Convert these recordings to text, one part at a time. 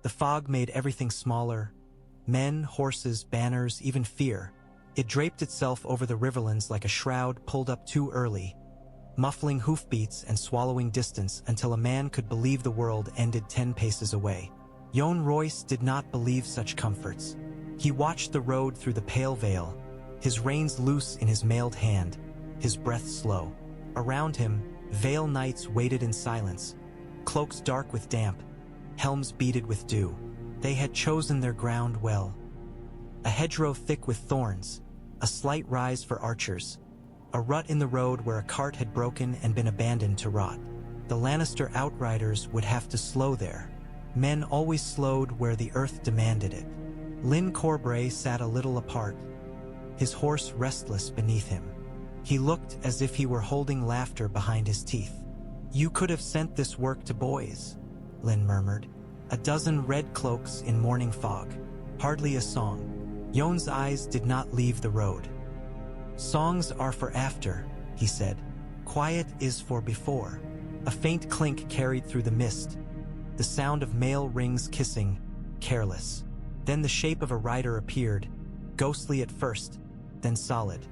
The fog made everything smaller. Men, horses, banners, even fear. It draped itself over the Riverlands like a shroud pulled up too early, muffling hoofbeats and swallowing distance until a man could believe the world ended 10 paces away. Yohn Royce did not believe such comforts. He watched the road through the pale veil, his reins loose in his mailed hand, his breath slow. Around him, Vale knights waited in silence, cloaks dark with damp, helms beaded with dew. They had chosen their ground well. A hedgerow thick with thorns, a slight rise for archers, a rut in the road where a cart had broken and been abandoned to rot. The Lannister outriders would have to slow there. Men always slowed where the earth demanded it. Lyn Corbray sat a little apart, his horse restless beneath him. He looked as if he were holding laughter behind his teeth. "You could have sent this work to boys," Lyn murmured. "A dozen red cloaks in morning fog. Hardly a song." Yohn's eyes did not leave the road. "Songs are for after," he said. "Quiet is for before." A faint clink carried through the mist, the sound of male rings kissing, careless. Then the shape of a rider appeared, ghostly at first, then solid.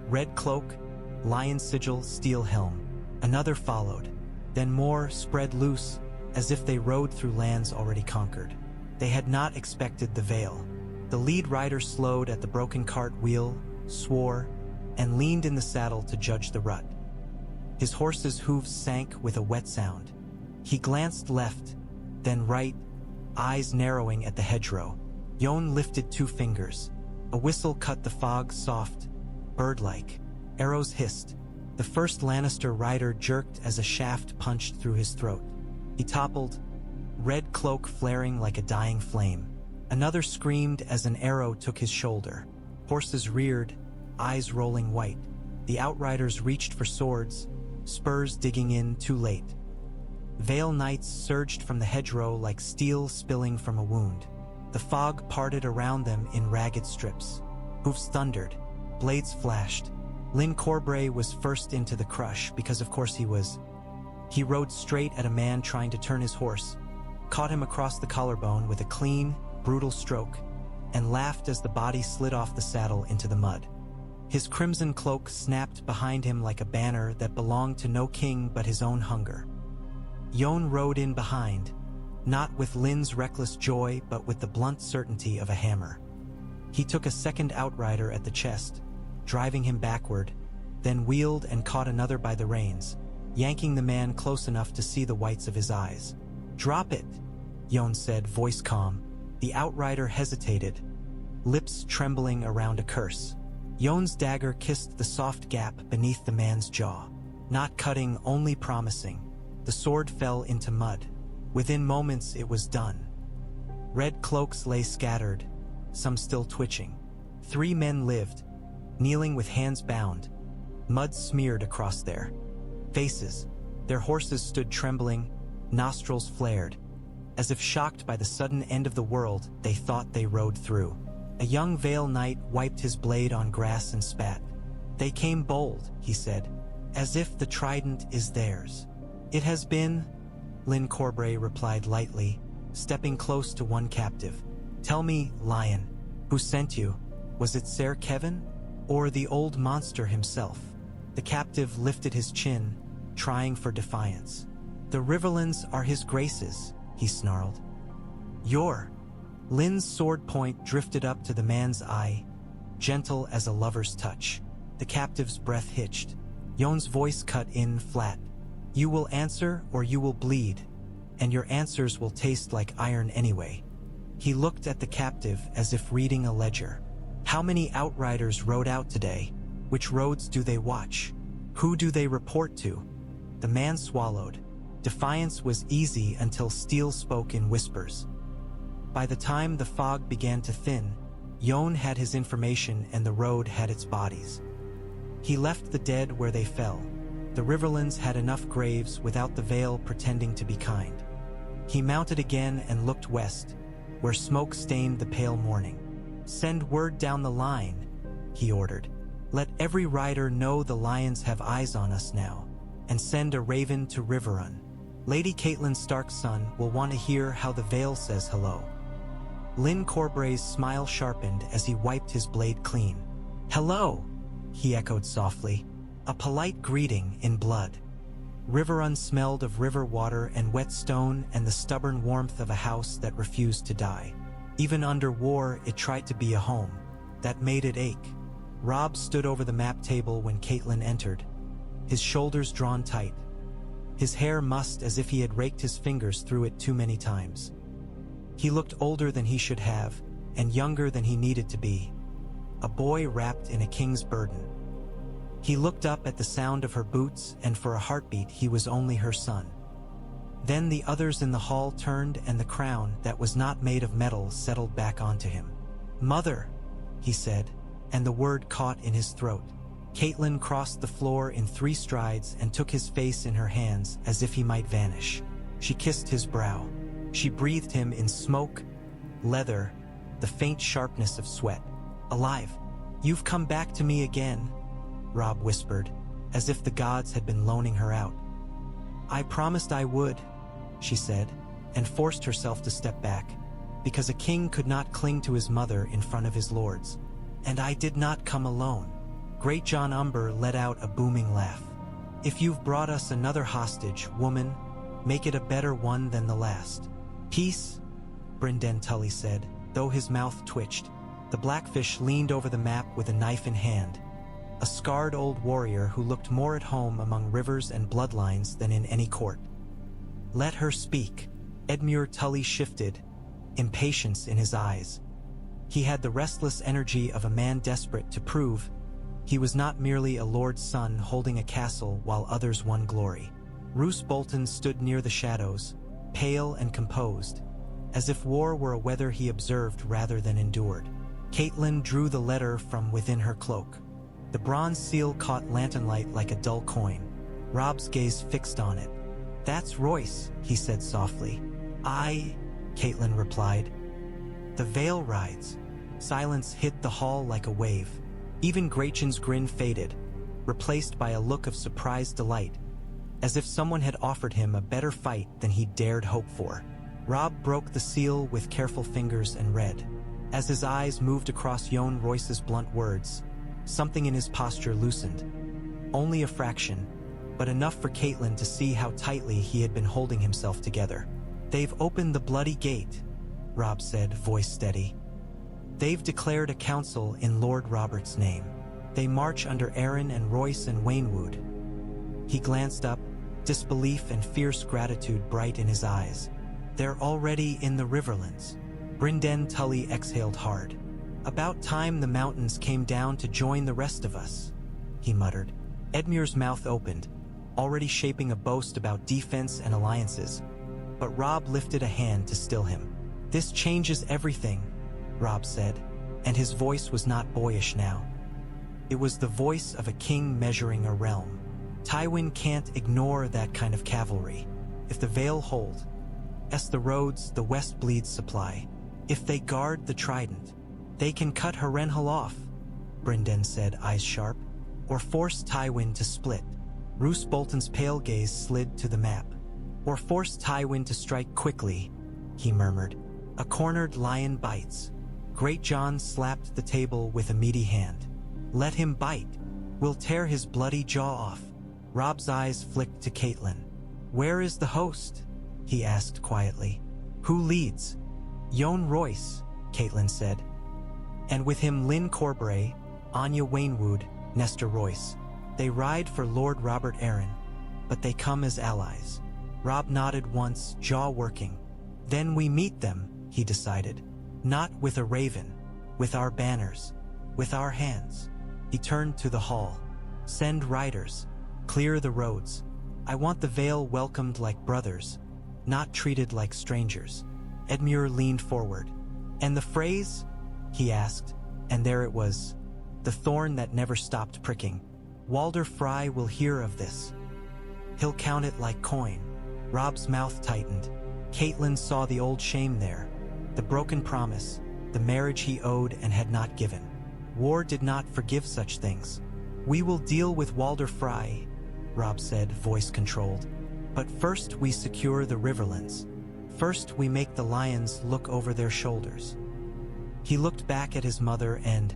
Red cloak, lion sigil, steel helm. Another followed, then more spread loose, as if they rode through lands already conquered. They had not expected the Vale. The lead rider slowed at the broken cart wheel, swore, and leaned in the saddle to judge the rut. His horse's hooves sank with a wet sound. He glanced left, then right, eyes narrowing at the hedgerow. Yohn lifted 2 fingers. A whistle cut the fog soft, bird-like. Arrows hissed. The first Lannister rider jerked as a shaft punched through his throat. He toppled, red cloak flaring like a dying flame. Another screamed as an arrow took his shoulder. Horses reared, eyes rolling white. The outriders reached for swords, spurs digging in too late. Vale knights surged from the hedgerow like steel spilling from a wound. The fog parted around them in ragged strips. Hoofs thundered, blades flashed. Lyn Corbray was first into the crush because of course he was. He rode straight at a man trying to turn his horse, caught him across the collarbone with a clean, brutal stroke, and laughed as the body slid off the saddle into the mud. His crimson cloak snapped behind him like a banner that belonged to no king but his own hunger. Yohn rode in behind, not with Lyn's reckless joy but with the blunt certainty of a hammer. He took a second outrider at the chest, driving him backward, then wheeled and caught another by the reins, yanking the man close enough to see the whites of his eyes. "Drop it," Yohn said, voice calm. The outrider hesitated, lips trembling around a curse. Yohn's dagger kissed the soft gap beneath the man's jaw. Not cutting, only promising. The sword fell into mud. Within moments it was done. Red cloaks lay scattered, some still twitching. 3 men lived, kneeling with hands bound, mud smeared across their faces. Their horses stood trembling, nostrils flared. As if shocked by the sudden end of the world they thought they rode through. A young Vale knight wiped his blade on grass and spat. "They came bold," he said, "as if the Trident is theirs." "It has been," Lyn Corbray replied lightly, stepping close to one captive. "Tell me, Lion, who sent you? Was it Ser Kevin, or the old monster himself?" The captive lifted his chin, trying for defiance. "The Riverlands are his graces," he snarled. "Your..." Lyn's sword point drifted up to the man's eye, gentle as a lover's touch. The captive's breath hitched. Yohn's voice cut in flat. "You will answer or you will bleed, and your answers will taste like iron anyway." He looked at the captive as if reading a ledger. "How many outriders rode out today? Which roads do they watch? Who do they report to?" The man swallowed. Defiance was easy until steel spoke in whispers. By the time the fog began to thin, Yohn had his information and the road had its bodies. He left the dead where they fell. The Riverlands had enough graves without the Vale pretending to be kind. He mounted again and looked west, where smoke stained the pale morning. "Send word down the line," he ordered. "Let every rider know the lions have eyes on us now, and send a raven to Riverrun. Lady Catelyn Stark's son will want to hear how the Vale says hello. Lyn Corbray's smile sharpened as he wiped his blade clean. Hello, he echoed softly, a polite greeting in blood. Riverrun smelled of river water and wet stone and the stubborn warmth of a house that refused to die. Even under war, it tried to be a home. That made it ache. Robb stood over the map table when Catelyn entered, his shoulders drawn tight. His hair mussed as if he had raked his fingers through it too many times. He looked older than he should have, and younger than he needed to be. A boy wrapped in a king's burden. He looked up at the sound of her boots, and for a heartbeat he was only her son. Then the others in the hall turned, and the crown that was not made of metal settled back onto him. "Mother," he said, and the word caught in his throat. Catelyn crossed the floor in 3 strides and took his face in her hands as if he might vanish. She kissed his brow. She breathed him in smoke, leather, the faint sharpness of sweat. "Alive. You've come back to me again," Robb whispered, as if the gods had been loaning her out. "I promised I would," she said, and forced herself to step back, because a king could not cling to his mother in front of his lords. "And I did not come alone." Great John Umber let out a booming laugh. "If you've brought us another hostage, woman, make it a better one than the last." "Peace," Brynden Tully said, though his mouth twitched. The Blackfish leaned over the map with a knife in hand, a scarred old warrior who looked more at home among rivers and bloodlines than in any court. "Let her speak." Edmure Tully shifted, impatience in his eyes. He had the restless energy of a man desperate to prove he was not merely a lord's son holding a castle while others won glory. Roose Bolton stood near the shadows, pale and composed, as if war were a weather he observed rather than endured. Catelyn drew the letter from within her cloak. The bronze seal caught lanternlight like a dull coin. Robb's gaze fixed on it. "That's Royce," he said softly. Catelyn replied. "The Vale rides." Silence hit the hall like a wave. Even Grachan's grin faded, replaced by a look of surprised delight, as if someone had offered him a better fight than he dared hope for. Robb broke the seal with careful fingers and read. As his eyes moved across Yohn Royce's blunt words, something in his posture loosened. Only a fraction, but enough for Catelyn to see how tightly he had been holding himself together. "They've opened the bloody gate," Robb said, voice steady. "They've declared a council in Lord Robert's name. They march under Arryn and Royce and Waynwood." He glanced up, disbelief and fierce gratitude bright in his eyes. "They're already in the Riverlands." Brynden Tully exhaled hard. "About time the mountains came down to join the rest of us," he muttered. Edmure's mouth opened, already shaping a boast about defense and alliances, but Robb lifted a hand to still him. "This changes everything," Robb said, and his voice was not boyish now. It was the voice of a king measuring a realm. "Tywin can't ignore that kind of cavalry. If the Vale hold, the roads the West Bleeds supply. If they guard the Trident, they can cut Harrenhal off," Brynden said, eyes sharp, "or force Tywin to split." Roose Bolton's pale gaze slid to the map. "Or force Tywin to strike quickly," he murmured. "A cornered lion bites." Great John slapped the table with a meaty hand. "Let him bite. We'll tear his bloody jaw off." Robb's eyes flicked to Catelyn. "Where is the host?" he asked quietly. "Who leads?" "Yohn Royce," Catelyn said. "And with him Lyn Corbray, Anya Waynwood, Nestor Royce. They ride for Lord Robert Arryn, but they come as allies." Robb nodded once, jaw working. "Then we meet them," he decided. "Not with a raven, with our banners, with our hands." He turned to the hall. "Send riders. Clear the roads. I want the Vale welcomed like brothers, not treated like strangers." Edmure leaned forward. "And the Freys?" he asked, and there it was, the thorn that never stopped pricking. "Walder Frey will hear of this. He'll count it like coin." Robb's mouth tightened. Catelyn saw the old shame there, the broken promise, the marriage he owed and had not given. War did not forgive such things. "We will deal with Walder Frey," Robb said, voice controlled. But first we secure the Riverlands. First we make the lions look over their shoulders." He looked back at his mother and,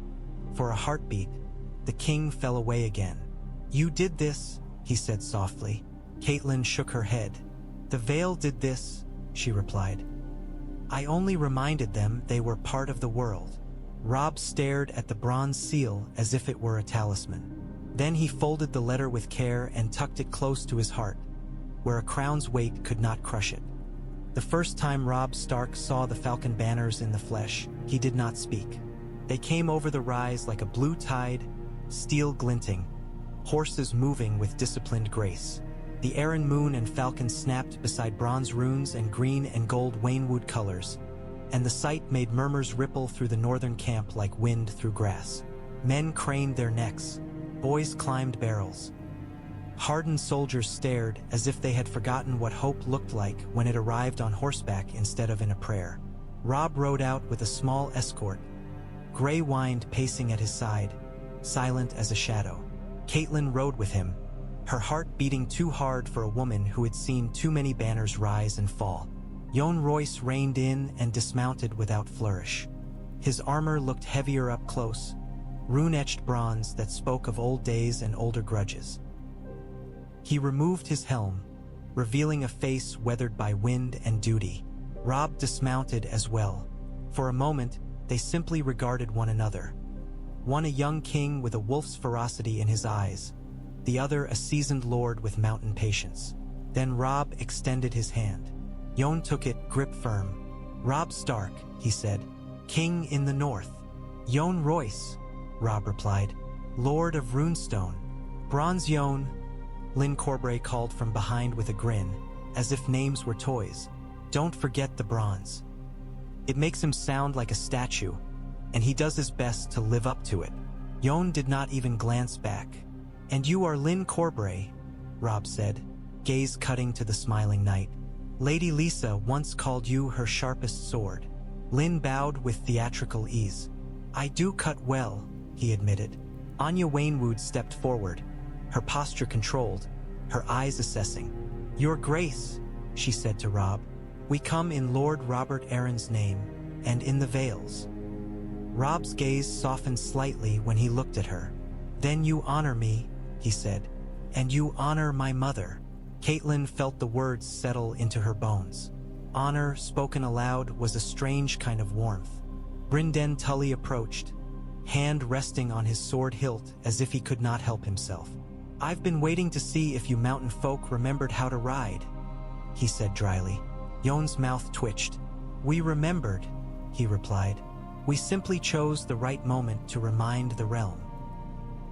for a heartbeat, the king fell away again. "You did this," he said softly. Catelyn shook her head. "The Vale did this," she replied. "I only reminded them they were part of the world." Robb stared at the bronze seal as if it were a talisman. Then he folded the letter with care and tucked it close to his heart, where a crown's weight could not crush it. The first time Robb Stark saw the Falcon banners in the flesh, he did not speak. They came over the rise like a blue tide, steel glinting, horses moving with disciplined grace. The Arryn moon and falcon snapped beside bronze runes and green and gold Waynwood colors, and the sight made murmurs ripple through the northern camp like wind through grass. Men craned their necks. Boys climbed barrels. Hardened soldiers stared as if they had forgotten what hope looked like when it arrived on horseback instead of in a prayer. Robb rode out with a small escort, Grey Wind pacing at his side, silent as a shadow. Catelyn rode with him, her heart beating too hard for a woman who had seen too many banners rise and fall. Yohn Royce reined in and dismounted without flourish. His armor looked heavier up close, rune-etched bronze that spoke of old days and older grudges. He removed his helm, revealing a face weathered by wind and duty. Robb dismounted as well. For a moment, they simply regarded one another. One a young king with a wolf's ferocity in his eyes, the other a seasoned lord with mountain patience. Then Robb extended his hand. Yohn took it, grip firm. "Robb Stark," he said, "King in the north." "Yohn Royce," Robb replied, "Lord of Runestone." "Bronze Yohn," Lyn Corbray called from behind with a grin, as if names were toys. "Don't forget the bronze." It makes him sound like a statue, and he does his best to live up to it. Yohn did not even glance back. "And you are Lyn Corbray," Robb said, gaze cutting to the smiling knight. "Lady Lisa once called you her sharpest sword." Lyn bowed with theatrical ease. "I do cut well," he admitted. Anya Waynwood stepped forward, her posture controlled, her eyes assessing. "Your Grace," she said to Robb, "we come in Lord Robert Arryn's name, and in the Vale's." Robb's gaze softened slightly when he looked at her. "Then you honor me," he said, "and you honor my mother." Catelyn felt the words settle into her bones. Honor, spoken aloud, was a strange kind of warmth. Brynden Tully approached, hand resting on his sword hilt as if he could not help himself. "I've been waiting to see if you mountain folk remembered how to ride," he said dryly. Yohn's mouth twitched. "We remembered," he replied. "We simply chose the right moment to remind the realm."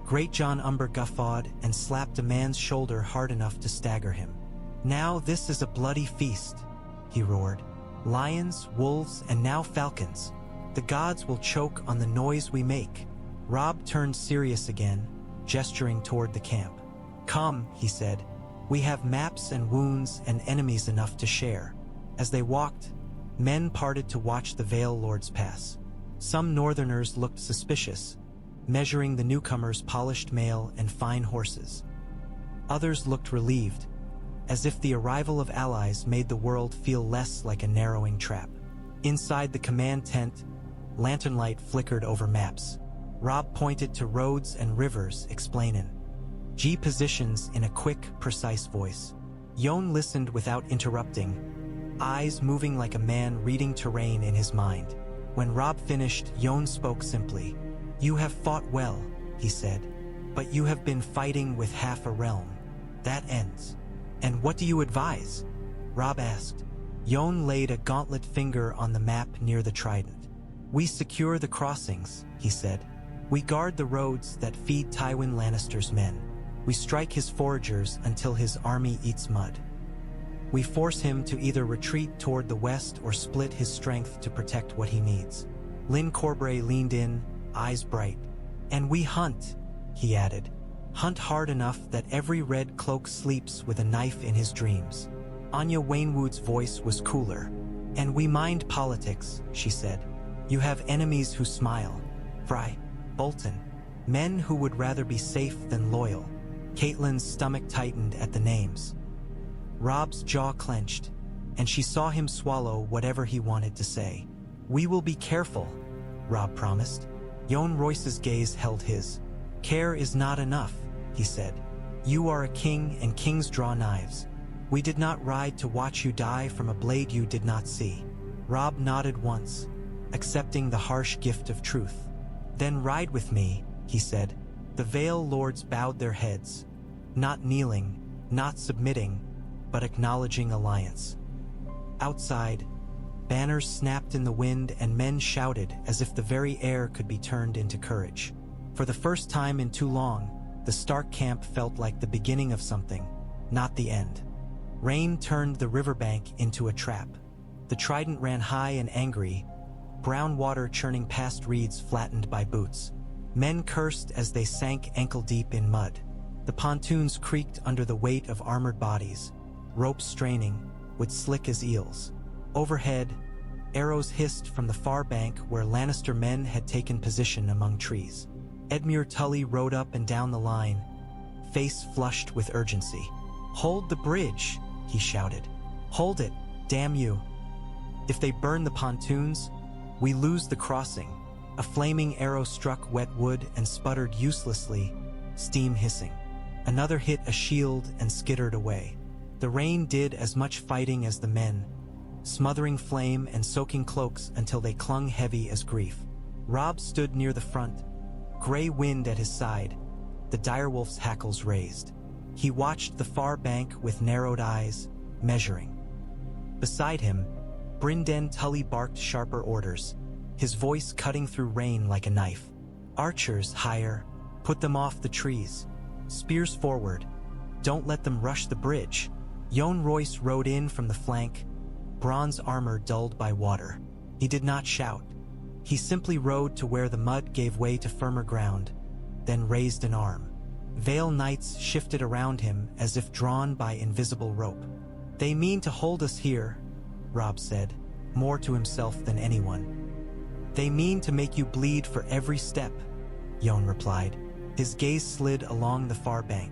Great John Umber guffawed and slapped a man's shoulder hard enough to stagger him. "Now this is a bloody feast," he roared. "Lions, wolves, and now falcons. The gods will choke on the noise we make." Robb turned serious again, gesturing toward the camp. "Come," he said. "We have maps and wounds and enemies enough to share." As they walked, men parted to watch the Vale Lords pass. Some northerners looked suspicious, measuring the newcomers' polished mail and fine horses. Others looked relieved, as if the arrival of allies made the world feel less like a narrowing trap. Inside the command tent, lantern light flickered over maps. Robb pointed to roads and rivers, explaining G positions in a quick, precise voice. Yohn listened without interrupting, eyes moving like a man reading terrain in his mind. When Robb finished, Yohn spoke simply. "You have fought well," he said, "but you have been fighting with half a realm. That ends." "And what do you advise?" Robb asked. Yohn laid a gauntlet finger on the map near the Trident. "We secure the crossings," he said. "We guard the roads that feed Tywin Lannister's men. We strike his foragers until his army eats mud. We force him to either retreat toward the west or split his strength to protect what he needs." Lyn Corbray leaned in, eyes bright. "And we hunt," he added. "Hunt hard enough that every red cloak sleeps with a knife in his dreams." Anya Waynwood's voice was cooler. "And we mind politics," she said. "You have enemies who smile. Frey, Bolton, men who would rather be safe than loyal." Catelyn's stomach tightened at the names. Robb's jaw clenched, and she saw him swallow whatever he wanted to say. "We will be careful," Robb promised. Yohn Royce's gaze held his. "Care is not enough," he said. "You are a king, and kings draw knives. We did not ride to watch you die from a blade you did not see." Robb nodded once, accepting the harsh gift of truth. "Then ride with me," he said. The Vale lords bowed their heads, not kneeling, not submitting, but acknowledging alliance. Outside, banners snapped in the wind and men shouted as if the very air could be turned into courage. For the first time in too long, the Stark camp felt like the beginning of something, not the end. Rain turned the riverbank into a trap. The Trident ran high and angry, brown water churning past reeds flattened by boots. Men cursed as they sank ankle-deep in mud. The pontoons creaked under the weight of armored bodies, ropes straining, would slick as eels. Overhead, arrows hissed from the far bank where Lannister men had taken position among trees. Edmure Tully rode up and down the line, face flushed with urgency. "Hold the bridge," he shouted. "Hold it, damn you. If they burn the pontoons, we lose the crossing." A flaming arrow struck wet wood and sputtered uselessly, steam hissing. Another hit a shield and skittered away. The rain did as much fighting as the men, smothering flame and soaking cloaks until they clung heavy as grief. Robb stood near the front, gray wind at his side, the direwolf's hackles raised. He watched the far bank with narrowed eyes, measuring. Beside him, Brynden Tully barked sharper orders, his voice cutting through rain like a knife. "Archers, higher. Put them off the trees. Spears forward. Don't let them rush the bridge." Yohn Royce rode in from the flank, bronze armor dulled by water. He did not shout. He simply rode to where the mud gave way to firmer ground, then raised an arm. Vale knights shifted around him as if drawn by invisible rope. "They mean to hold us here," Robb said, more to himself than anyone. "They mean to make you bleed for every step," Yohn replied. His gaze slid along the far bank.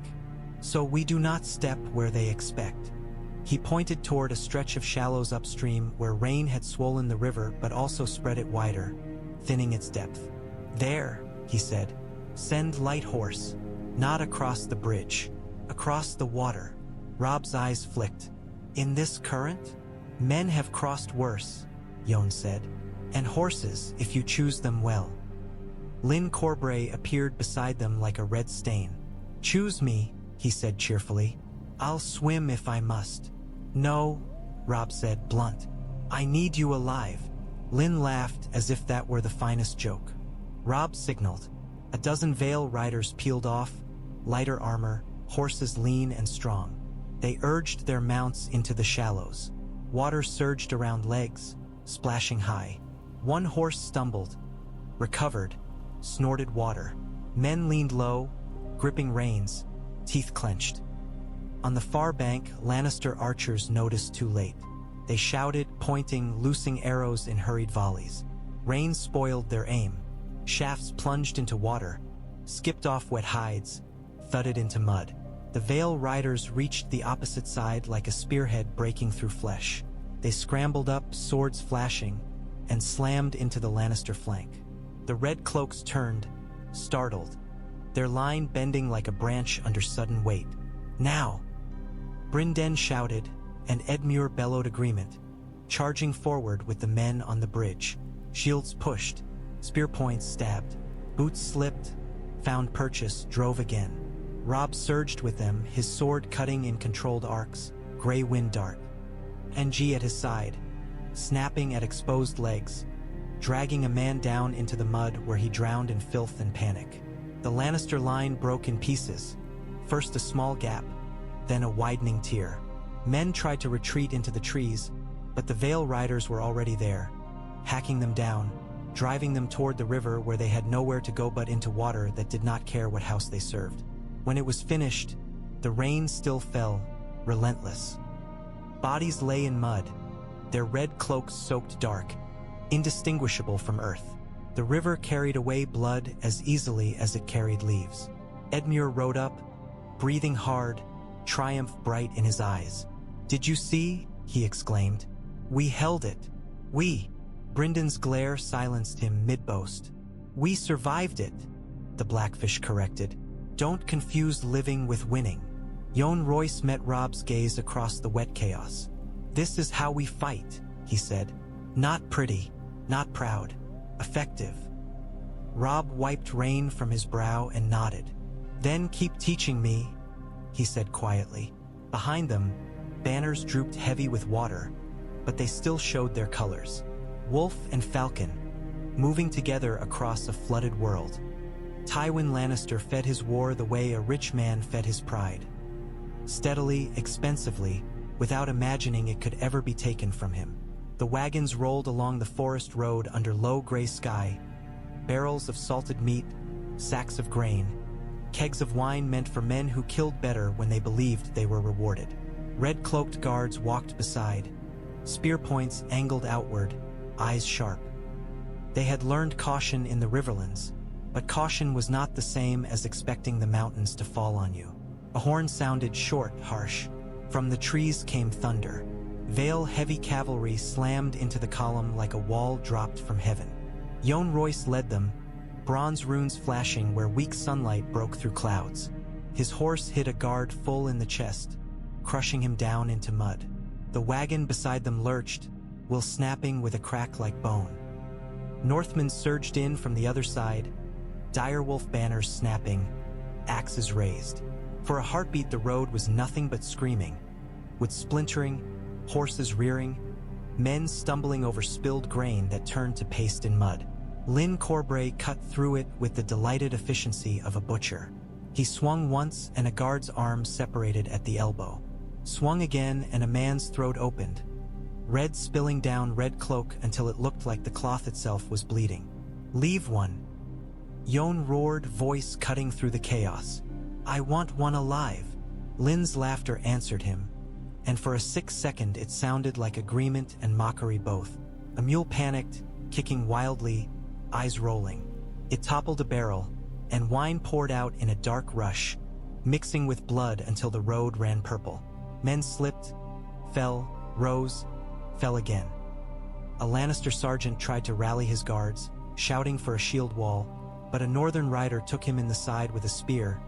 "So we do not step where they expect." He pointed toward a stretch of shallows upstream where rain had swollen the river but also spread it wider, thinning its depth. "There," he said, "send light horse. Not across the bridge. Across the water." Robb's eyes flicked. "In this current? Men have crossed worse," Yohn said. "And horses, if you choose them well." Lyn Corbray appeared beside them like a red stain. "Choose me," he said cheerfully. "I'll swim if I must." "No," Robb said, blunt. "I need you alive." Lyn laughed as if that were the finest joke. Robb signaled. A dozen Vale riders peeled off, lighter armor, horses lean and strong. They urged their mounts into the shallows. Water surged around legs, splashing high. One horse stumbled, recovered, snorted water. Men leaned low, gripping reins, teeth clenched. On the far bank, Lannister archers noticed too late. They shouted, pointing, loosing arrows in hurried volleys. Rain spoiled their aim. Shafts plunged into water, skipped off wet hides, thudded into mud. The Vale riders reached the opposite side like a spearhead breaking through flesh. They scrambled up, swords flashing, and slammed into the Lannister flank. The red cloaks turned, startled, their line bending like a branch under sudden weight. "Now!" Brynden shouted, and Edmure bellowed agreement, charging forward with the men on the bridge. Shields pushed, spear points stabbed, boots slipped, found purchase, drove again. Robb surged with them, his sword cutting in controlled arcs, gray wind dart. NG at his side, snapping at exposed legs, dragging a man down into the mud where he drowned in filth and panic. The Lannister line broke in pieces, first a small gap, then a widening tier. Men tried to retreat into the trees, but the Vale riders were already there, hacking them down, driving them toward the river where they had nowhere to go but into water that did not care what house they served. When it was finished, the rain still fell, relentless. Bodies lay in mud, their red cloaks soaked dark, indistinguishable from earth. The river carried away blood as easily as it carried leaves. Edmure rode up, breathing hard, triumph bright in his eyes. "Did you see?" he exclaimed. "We held it. We." Bryndon's glare silenced him mid-boast. "We survived it," the Blackfish corrected. "Don't confuse living with winning." Yohn Royce met Robb's gaze across the wet chaos. "This is how we fight," he said. "Not pretty, not proud, effective." Robb wiped rain from his brow and nodded. "Then keep teaching me," he said quietly. Behind them, banners drooped heavy with water, but they still showed their colors. Wolf and Falcon, moving together across a flooded world. Tywin Lannister fed his war the way a rich man fed his pride. Steadily, expensively, without imagining it could ever be taken from him. The wagons rolled along the forest road under low gray sky, barrels of salted meat, sacks of grain, kegs of wine meant for men who killed better when they believed they were rewarded. Red-cloaked guards walked beside, spear points angled outward, eyes sharp. They had learned caution in the Riverlands, but caution was not the same as expecting the mountains to fall on you. A horn sounded short, harsh. From the trees came thunder. Vale heavy cavalry slammed into the column like a wall dropped from heaven. Yohn Royce led them, bronze runes flashing where weak sunlight broke through clouds. His horse hit a guard full in the chest, crushing him down into mud. The wagon beside them lurched, will snapping with a crack like bone. Northmen surged in from the other side, direwolf banners snapping, axes raised. For a heartbeat the road was nothing but screaming, with splintering, horses rearing, men stumbling over spilled grain that turned to paste in mud. Lyn Corbray cut through it with the delighted efficiency of a butcher. He swung once and a guard's arm separated at the elbow. Swung again and a man's throat opened, red spilling down red cloak until it looked like the cloth itself was bleeding. "Leave one," Yohn roared, voice cutting through the chaos. "I want one alive." Lyn's laughter answered him, and for a 6 second it sounded like agreement and mockery both. A mule panicked, kicking wildly, eyes rolling. It toppled a barrel, and wine poured out in a dark rush, mixing with blood until the road ran purple. Men slipped, fell, rose, fell again. A Lannister sergeant tried to rally his guards, shouting for a shield wall, but a northern rider took him in the side with a spear,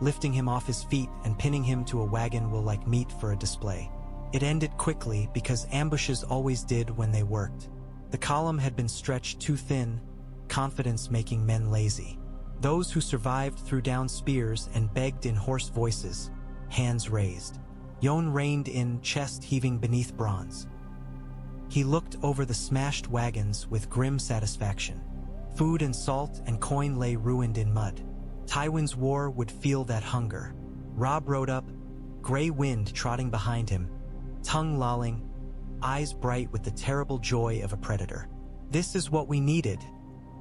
lifting him off his feet and pinning him to a wagon will like meat for a display. It ended quickly because ambushes always did when they worked. The column had been stretched too thin, confidence making men lazy. Those who survived threw down spears and begged in hoarse voices, hands raised. Yohn reined in, chest heaving beneath bronze. He looked over the smashed wagons with grim satisfaction. Food and salt and coin lay ruined in mud. Tywin's war would feel that hunger. Robb rode up, gray wind trotting behind him, tongue lolling, eyes bright with the terrible joy of a predator. "This is what we needed,"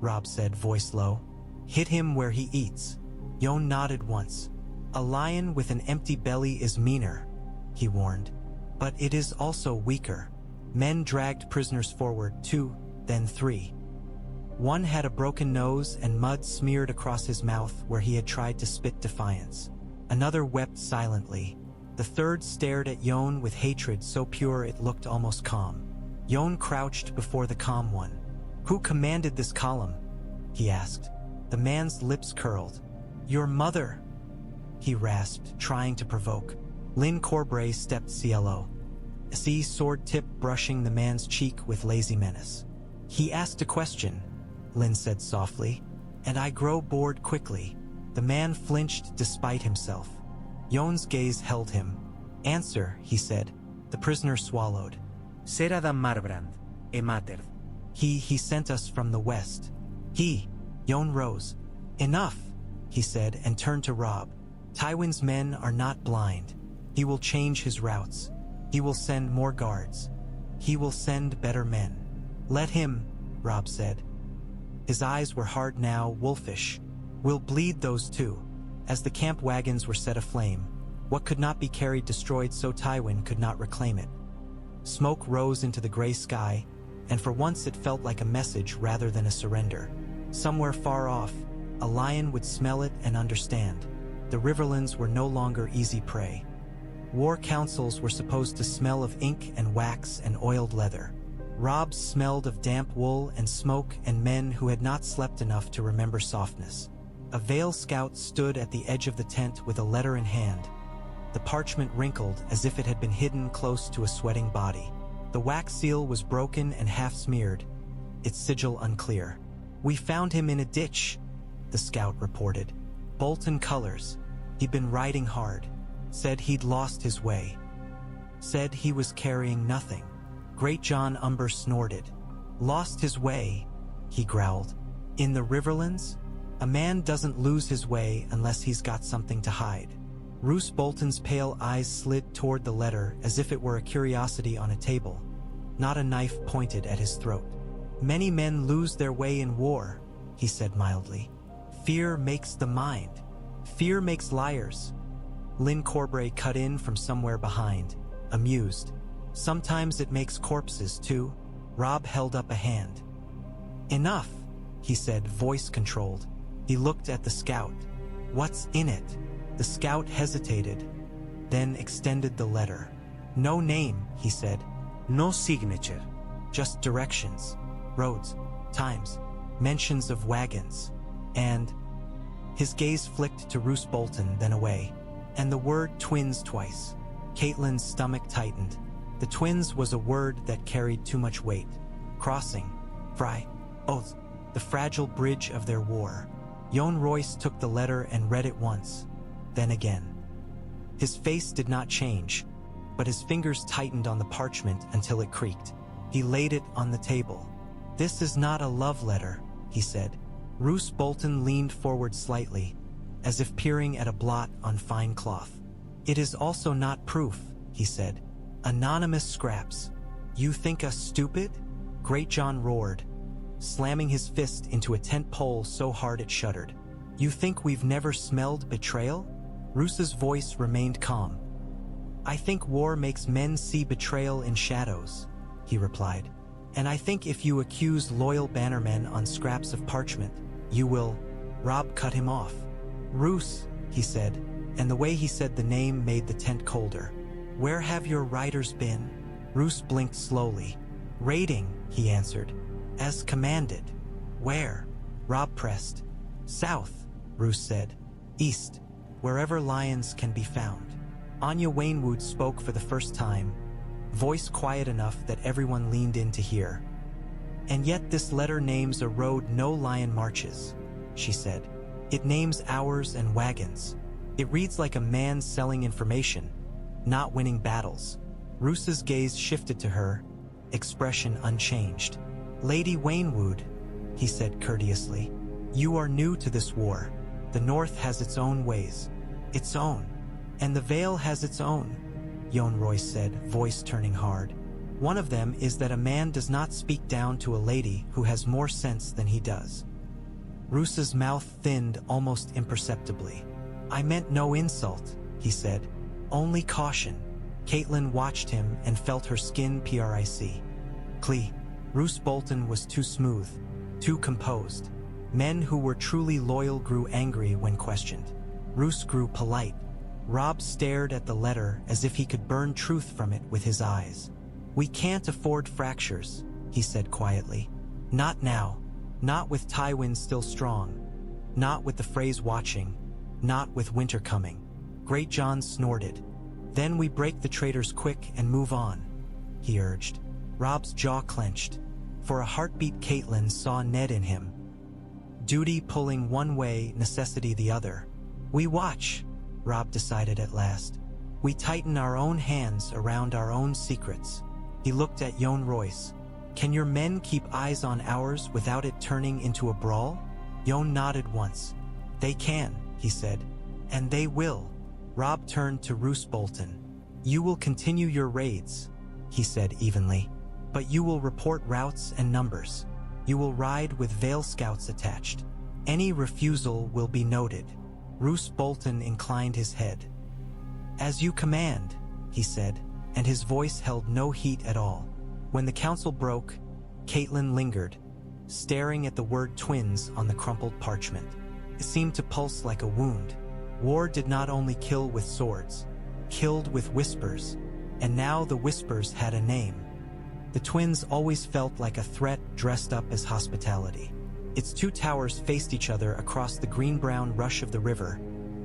Robb said, voice low. "Hit him where he eats." Yohn nodded once. "A lion with an empty belly is meaner," he warned. "But it is also weaker." Men dragged prisoners forward, 2, then 3. One had a broken nose and mud smeared across his mouth where he had tried to spit defiance. Another wept silently. The third stared at Yohn with hatred so pure it looked almost calm. Yohn crouched before the calm one. "Who commanded this column?" he asked. The man's lips curled. "Your mother," he rasped, trying to provoke. Lyn Corbray stepped CLO. A sword tip brushing the man's cheek with lazy menace. "He asked a question," Lyn said softly, "and I grow bored quickly." The man flinched despite himself. Yohn's gaze held him. "Answer," he said. The prisoner swallowed. "Sera da Marbrand, e mater." He sent us from the west." Yohn rose. "Enough," he said and turned to Robb. "Tywin's men are not blind. He will change his routes. He will send more guards. He will send better men." "Let him," Robb said. His eyes were hard now, wolfish. "We'll bleed those too." As the camp wagons were set aflame, what could not be carried destroyed so Tywin could not reclaim it. Smoke rose into the gray sky, and for once it felt like a message rather than a surrender. Somewhere far off, a lion would smell it and understand. The Riverlands were no longer easy prey. War councils were supposed to smell of ink and wax and oiled leather. Robb smelled of damp wool and smoke and men who had not slept enough to remember softness. A Vale scout stood at the edge of the tent with a letter in hand. The parchment wrinkled as if it had been hidden close to a sweating body. The wax seal was broken and half-smeared, its sigil unclear. "We found him in a ditch," the scout reported. "Bolton colors. He'd been riding hard. Said he'd lost his way. Said he was carrying nothing." Great John Umber snorted. "Lost his way," he growled. "In the Riverlands? A man doesn't lose his way unless he's got something to hide." Roose Bolton's pale eyes slid toward the letter as if it were a curiosity on a table, not a knife pointed at his throat. "Many men lose their way in war," he said mildly. "Fear makes the mind. Fear makes liars." Lynn Corbray cut in from somewhere behind, amused. "Sometimes it makes corpses, too." Robb held up a hand. "Enough," he said, voice controlled. He looked at the scout. "What's in it?" The scout hesitated, then extended the letter. "No name," he said. "No signature. Just directions. Roads, times, mentions of wagons, and..." His gaze flicked to Roose Bolton, then away. "And the word twins twice." Caitlyn's stomach tightened. The twins was a word that carried too much weight. Crossing, Frey, oath, the fragile bridge of their war. Yohn Royce took the letter and read it once, then again. His face did not change, but his fingers tightened on the parchment until it creaked. He laid it on the table. "This is not a love letter," he said. Roose Bolton leaned forward slightly, as if peering at a blot on fine cloth. "It is also not proof," he said. "Anonymous scraps. You think us stupid?" Great John roared, slamming his fist into a tent pole so hard it shuddered. "You think we've never smelled betrayal?" Roose's voice remained calm. "I think war makes men see betrayal in shadows," he replied. "And I think if you accuse loyal bannermen on scraps of parchment, you will..." Robb cut him off. "Roose," he said, and the way he said the name made the tent colder. "Where have your riders been?" Roose blinked slowly. "Raiding," he answered. "As commanded." "Where?" Robb pressed. "South," Roose said. "East, wherever lions can be found." Anya Wainwood spoke for the first time, voice quiet enough that everyone leaned in to hear. "And yet this letter names a road no lion marches," she said. "It names hours and wagons. It reads like a man selling information, not winning battles." Roose's gaze shifted to her, expression unchanged. "Lady Wainwood," he said courteously, "you are new to this war. The North has its own ways. Its own. And the Vale has its own," Yohn Royce said, voice turning hard. "One of them is that a man does not speak down to a lady who has more sense than he does." Roose's mouth thinned almost imperceptibly. "I meant no insult," he said. "Only caution." Caitlyn watched him and felt her skin prick. Clee. Roose Bolton was too smooth, too composed. Men who were truly loyal grew angry when questioned. Roose grew polite. Robb stared at the letter as if he could burn truth from it with his eyes. "We can't afford fractures," he said quietly. "Not now. Not with Tywin still strong. Not with the Freys watching. Not with winter coming." Great John snorted. "Then we break the traitors quick and move on," he urged. Robb's jaw clenched. For a heartbeat, Caitlyn saw Ned in him. Duty pulling one way, necessity the other. "We watch," Robb decided at last. "We tighten our own hands around our own secrets." He looked at Yohn Royce. "Can your men keep eyes on ours without it turning into a brawl?" Yohn nodded once. "They can," he said. "And they will." Robb turned to Roose Bolton. "You will continue your raids," he said evenly. "But you will report routes and numbers. You will ride with Vale scouts attached. Any refusal will be noted." Roose Bolton inclined his head. "As you command," he said, and his voice held no heat at all. When the council broke, Caitlyn lingered, staring at the word twins on the crumpled parchment. It seemed to pulse like a wound. War did not only kill with swords. killed with whispers, and now the whispers had a name. The twins always felt like a threat dressed up as hospitality. Its two towers faced each other across the green-brown rush of the river,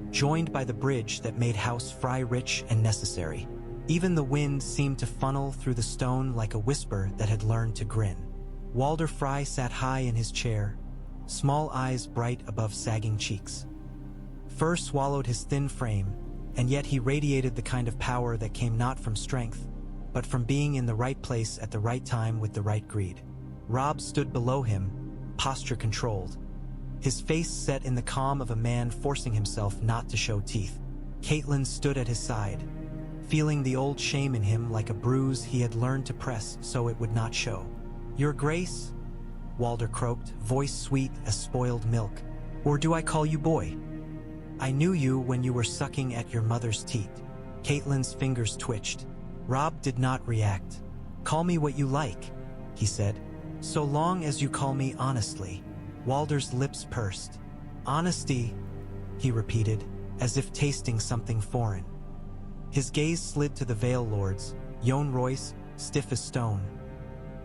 joined by the bridge that made House Frey rich and necessary. Even the wind seemed to funnel through the stone like a whisper that had learned to grin. Walder Frey sat high in his chair, small eyes bright above sagging cheeks. Fur swallowed his thin frame, and yet he radiated the kind of power that came not from strength, but from being in the right place at the right time with the right greed. Robb stood below him, posture controlled, his face set in the calm of a man forcing himself not to show teeth. Catelyn stood at his side, feeling the old shame in him like a bruise he had learned to press so it would not show. "Your Grace?" Walder croaked, voice sweet as spoiled milk. "Or do I call you boy? I knew you when you were sucking at your mother's teat." Catelyn's fingers twitched. Robb did not react. "Call me what you like," he said, "so long as you call me honestly." Walder's lips pursed. "Honesty," he repeated, as if tasting something foreign. His gaze slid to the Vale Lords, Yohn Royce, stiff as stone,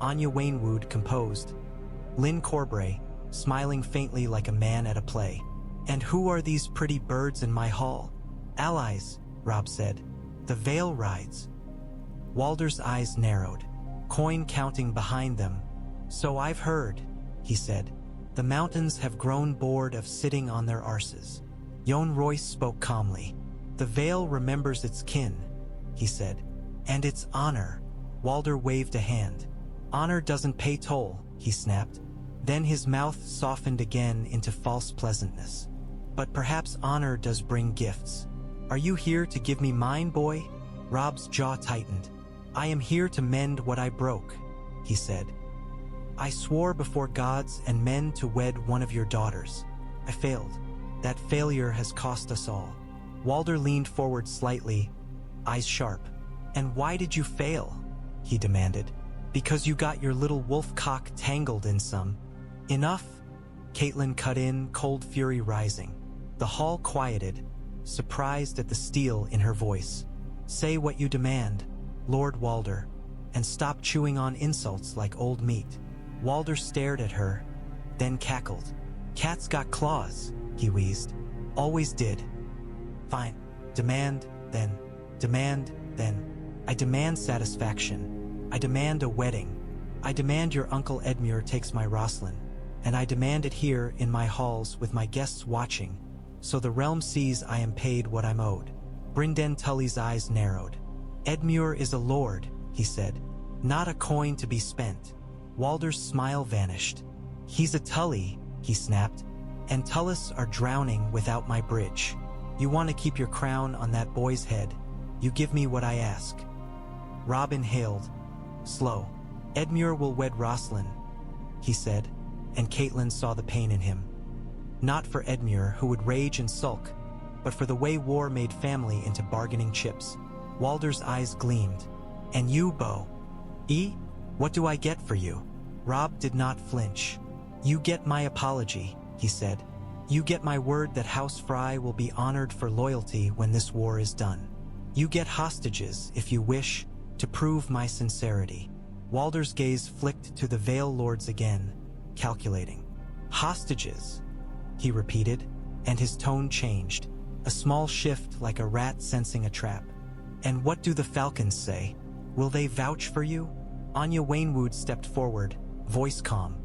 Anya Waynwood, composed, Lyn Corbray, smiling faintly like a man at a play. "And who are these pretty birds in my hall?" "Allies," Robb said. "The Vale rides." Walder's eyes narrowed, coin counting behind them. "So I've heard," he said. "The mountains have grown bored of sitting on their arses." Yohn Royce spoke calmly. "The Vale remembers its kin," he said. "And its honor." Walder waved a hand. "Honor doesn't pay toll," he snapped. Then his mouth softened again into false pleasantness. "But perhaps honor does bring gifts. Are you here to give me mine, boy?" Robb's jaw tightened. "I am here to mend what I broke," he said. "I swore before gods and men to wed one of your daughters. I failed. That failure has cost us all." Walder leaned forward slightly, eyes sharp. "And why did you fail?" he demanded. "Because you got your little wolf cock tangled in some." "Enough," Catelyn cut in, cold fury rising. The hall quieted, surprised at the steel in her voice. "Say what you demand, Lord Walder, and stop chewing on insults like old meat." Walder stared at her, then cackled. "Cats got claws," he wheezed. "Always did." "Fine. Demand, then. Demand, then. I demand satisfaction. I demand a wedding. I demand your Uncle Edmure takes my Roslyn. And I demand it here in my halls with my guests watching, so the realm sees I am paid what I'm owed." Brynden Tully's eyes narrowed. "Edmure is a lord," he said, "not a coin to be spent." Walder's smile vanished. "He's a Tully," he snapped, "and Tullys are drowning without my bridge. You want to keep your crown on that boy's head. You give me what I ask." Robb inhaled, slow. "Edmure will wed Roslyn," he said, and Catelyn saw the pain in him. Not for Edmure, who would rage and sulk, but for the way war made family into bargaining chips. Walder's eyes gleamed. "And you, Beau? What do I get for you?" Robb did not flinch. "You get my apology," he said. "You get my word that House Frey will be honored for loyalty when this war is done. You get hostages, if you wish, to prove my sincerity." Walder's gaze flicked to the Vale Lords again, calculating. "Hostages," he repeated, and his tone changed, a small shift like a rat sensing a trap. "And what do the falcons say? Will they vouch for you?" Anya Waynwood stepped forward, voice calm.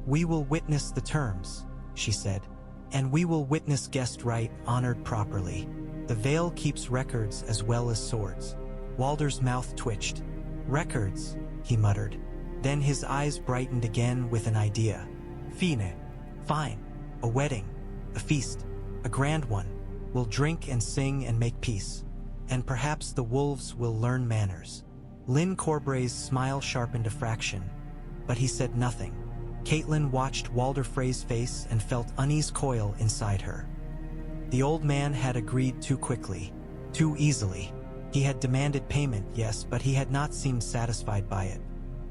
"We will witness the terms," she said, "and we will witness guest right honored properly. The Vale keeps records as well as swords." Walder's mouth twitched. "Records," he muttered. Then his eyes brightened again with an idea. "Fine. Fine. A wedding. A feast. A grand one. We'll drink and sing and make peace. And perhaps the wolves will learn manners." Lyn Corbray's smile sharpened a fraction, but he said nothing. Catelyn watched Walder Frey's face and felt unease coil inside her. The old man had agreed too quickly, too easily. He had demanded payment, yes, but he had not seemed satisfied by it.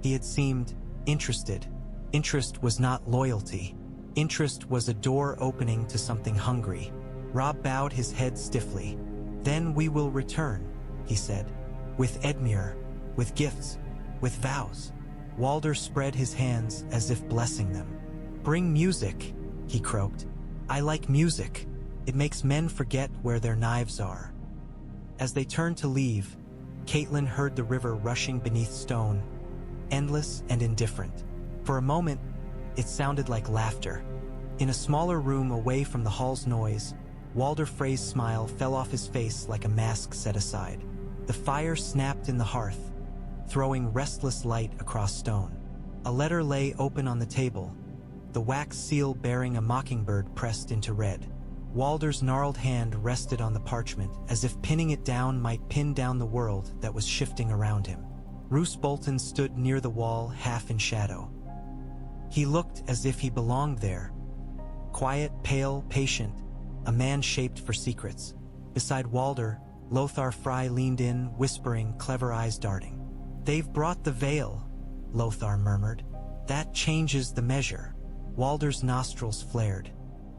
He had seemed interested. Interest was not loyalty. Interest was a door opening to something hungry. Robb bowed his head stiffly. Then we will return, he said, with Edmure, with gifts, with vows. Walder spread his hands as if blessing them. Bring music, he croaked. I like music. It makes men forget where their knives are. As they turned to leave, Catelyn heard the river rushing beneath stone, endless and indifferent. For a moment, it sounded like laughter. In a smaller room away from the hall's noise, Walder Frey's smile fell off his face like a mask set aside. The fire snapped in the hearth, throwing restless light across stone. A letter lay open on the table, the wax seal bearing a mockingbird pressed into red. Walder's gnarled hand rested on the parchment, as if pinning it down might pin down the world that was shifting around him. Roose Bolton stood near the wall, half in shadow. He looked as if he belonged there. Quiet, pale, patient, a man shaped for secrets. Beside Walder, Lothar Frey leaned in, whispering, clever eyes darting. "They've brought the veil," Lothar murmured. "That changes the measure." Walder's nostrils flared.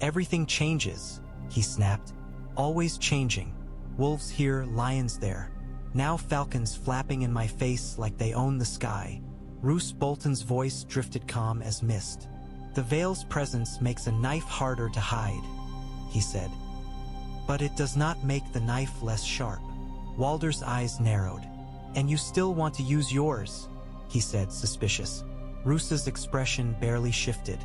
"Everything changes," he snapped. "Always changing. Wolves here, lions there. Now falcons flapping in my face like they own the sky." Roose Bolton's voice drifted calm as mist. "The veil's presence makes a knife harder to hide," he said. "But it does not make the knife less sharp." Walder's eyes narrowed. "And you still want to use yours," he said, suspicious. Roose's expression barely shifted.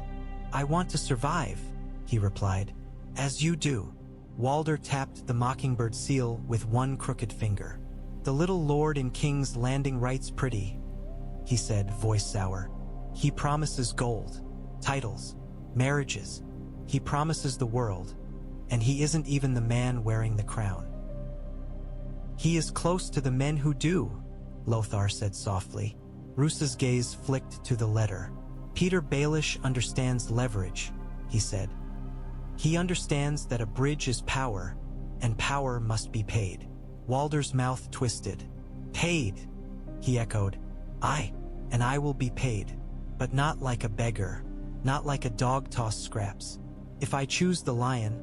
"I want to survive," he replied. "As you do." Walder tapped the mockingbird seal with one crooked finger. "The little lord in King's Landing writes pretty," he said, voice sour. "He promises gold, titles, marriages. He promises the world, and he isn't even the man wearing the crown." "He is close to the men who do," Lothar said softly. Roose's gaze flicked to the letter. "Peter Baelish understands leverage," he said. "He understands that a bridge is power, and power must be paid." Walder's mouth twisted. "Paid," he echoed. "Aye, and I will be paid. But not like a beggar, not like a dog toss scraps. If I choose the lion,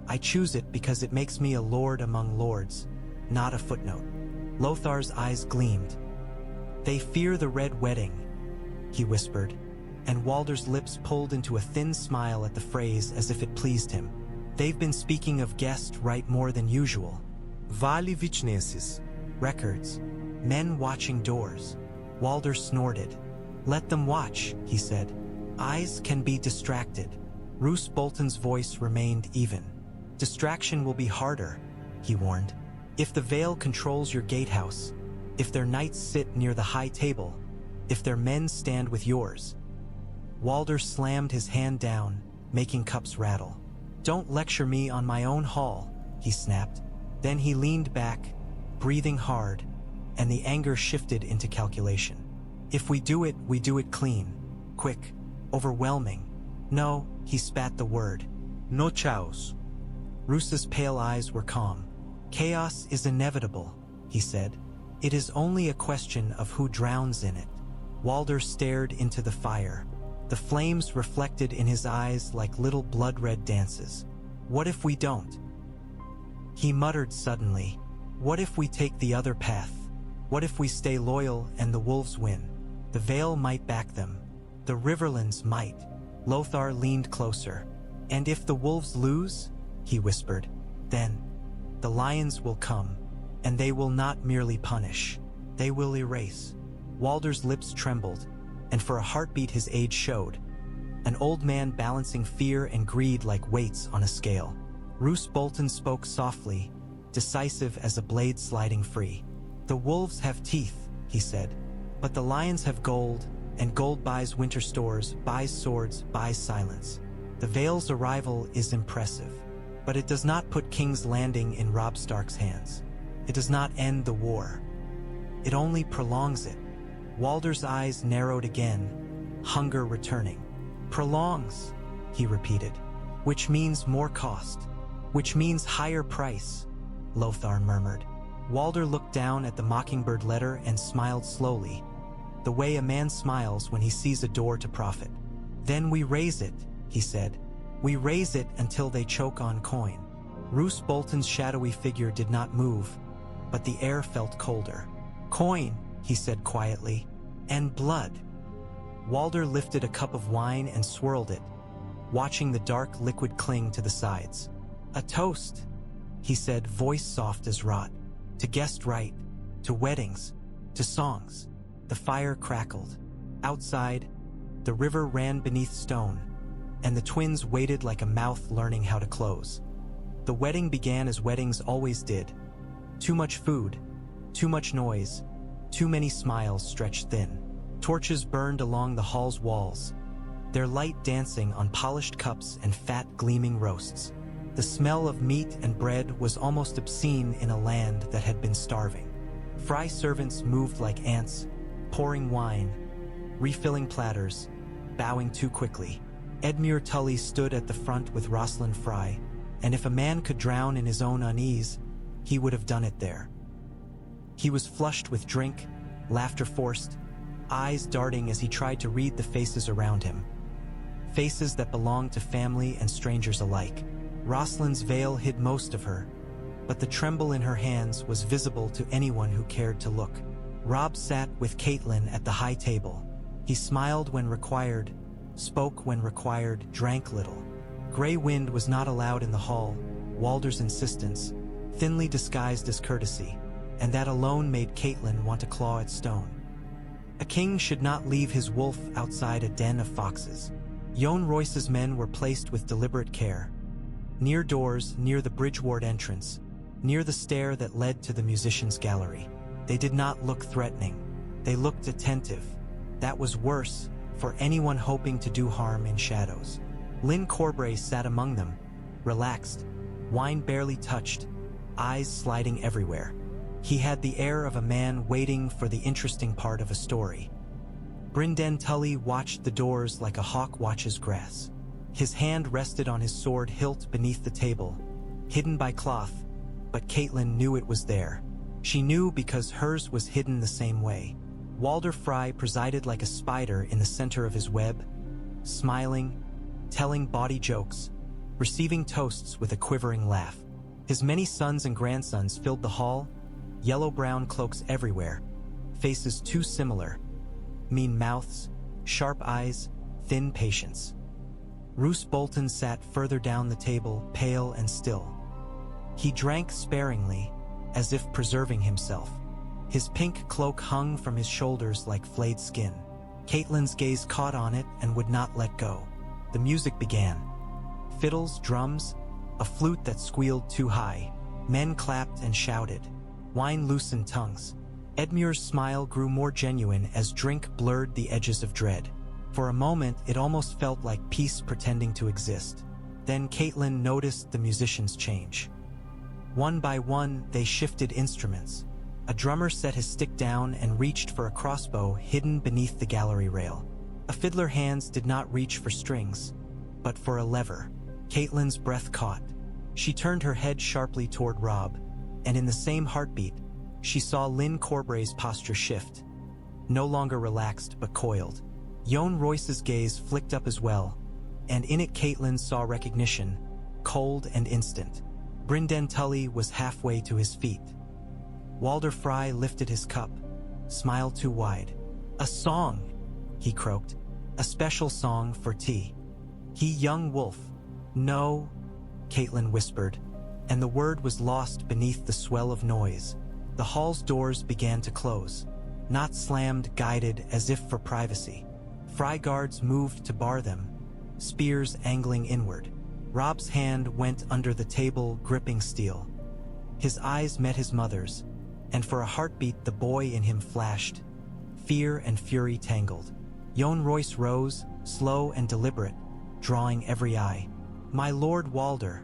I choose it because it makes me a lord among lords, not a footnote." Lothar's eyes gleamed. "They fear the red wedding," he whispered, and Walder's lips pulled into a thin smile at the phrase as if it pleased him. "They've been speaking of guest right more than usual. Vale witnesses, records, men watching doors." Walder snorted. "Let them watch," he said. "Eyes can be distracted." Roose Bolton's voice remained even. "Distraction will be harder," he warned. "If the Vale controls your gatehouse, if their knights sit near the high table, if their men stand with yours." Walder slammed his hand down, making cups rattle. "Don't lecture me on my own hall," he snapped. Then he leaned back, breathing hard, and the anger shifted into calculation. "If we do it clean, quick, overwhelming." "No," he spat the word. "No chaos." Roose's pale eyes were calm. "Chaos is inevitable," he said. "It is only a question of who drowns in it." Walder stared into the fire. The flames reflected in his eyes like little blood-red dances. "What if we don't?" He muttered suddenly. "What if we take the other path? What if we stay loyal and the wolves win? The Vale might back them. The Riverlands might." Lothar leaned closer. "And if the wolves lose?" he whispered. "Then the lions will come, and they will not merely punish. They will erase." Walder's lips trembled, and for a heartbeat his age showed. An old man balancing fear and greed like weights on a scale. Roose Bolton spoke softly, decisive as a blade sliding free. "The wolves have teeth," he said, "but the lions have gold, and gold buys winter stores, buys swords, buys silence. The Vale's arrival is impressive, but it does not put King's Landing in Robb Stark's hands. It does not end the war. It only prolongs it." Walder's eyes narrowed again, hunger returning. "Prolongs," he repeated. "Which means more cost. Which means higher price," Lothar murmured. Walder looked down at the mockingbird letter and smiled slowly, the way a man smiles when he sees a door to profit. "Then we raise it," he said. "We raise it until they choke on coin." Roose Bolton's shadowy figure did not move, but the air felt colder. "Coin," he said quietly, "and blood." Walder lifted a cup of wine and swirled it, watching the dark liquid cling to the sides. "A toast," he said, voice soft as wrought. "To guest right, to weddings, to songs." The fire crackled. Outside, the river ran beneath stone, and the twins waited like a mouth learning how to close. The wedding began as weddings always did. Too much food, too much noise, too many smiles stretched thin. Torches burned along the hall's walls, their light dancing on polished cups and fat gleaming roasts. The smell of meat and bread was almost obscene in a land that had been starving. Frey servants moved like ants, pouring wine, refilling platters, bowing too quickly. Edmure Tully stood at the front with Rosalind Frey, and if a man could drown in his own unease, he would have done it there. He was flushed with drink, laughter forced, eyes darting as he tried to read the faces around him. Faces that belonged to family and strangers alike. Rosalind's veil hid most of her, but the tremble in her hands was visible to anyone who cared to look. Robb sat with Catelyn at the high table. He smiled when required, spoke when required, drank little. Grey wind was not allowed in the hall, Walder's insistence, thinly disguised as courtesy, and that alone made Catelyn want to claw at stone. A king should not leave his wolf outside a den of foxes. Yohn Royce's men were placed with deliberate care. Near doors, near the Bridgeward entrance, near the stair that led to the musicians' gallery. They did not look threatening. They looked attentive. That was worse for anyone hoping to do harm in shadows. Lyn Corbray sat among them, relaxed, wine barely touched, eyes sliding everywhere. He had the air of a man waiting for the interesting part of a story. Brynden Tully watched the doors like a hawk watches grass. His hand rested on his sword hilt beneath the table, hidden by cloth, but Catelyn knew it was there. She knew because hers was hidden the same way. Walder Frey presided like a spider in the center of his web, smiling, telling bawdy jokes, receiving toasts with a quivering laugh. His many sons and grandsons filled the hall, yellow-brown cloaks everywhere, faces too similar, mean mouths, sharp eyes, thin patience. Roose Bolton sat further down the table, pale and still. He drank sparingly, as if preserving himself. His pink cloak hung from his shoulders like flayed skin. Catelyn's gaze caught on it and would not let go. The music began. Fiddles, drums, a flute that squealed too high. Men clapped and shouted. Wine loosened tongues. Edmure's smile grew more genuine as drink blurred the edges of dread. For a moment, it almost felt like peace pretending to exist. Then Catelyn noticed the musicians change. One by one, they shifted instruments. A drummer set his stick down and reached for a crossbow hidden beneath the gallery rail. A fiddler's hands did not reach for strings, but for a lever. Catelyn's breath caught. She turned her head sharply toward Robb, and in the same heartbeat, she saw Lyn Corbray's posture shift. No longer relaxed, but coiled. Yohn Royce's gaze flicked up as well, and in it Catelyn saw recognition, cold and instant. Brynden Tully was halfway to his feet. Walder Frey lifted his cup, smiled too wide. "A song," he croaked. "A special song for tea." "He young wolf." "No," Catelyn whispered, and the word was lost beneath the swell of noise. The hall's doors began to close, not slammed, guided as if for privacy. Frey guards moved to bar them, spears angling inward. Robb's hand went under the table, gripping steel. His eyes met his mother's, and for a heartbeat the boy in him flashed. Fear and fury tangled. Yohn Royce rose, slow and deliberate, drawing every eye. "My Lord Walder,"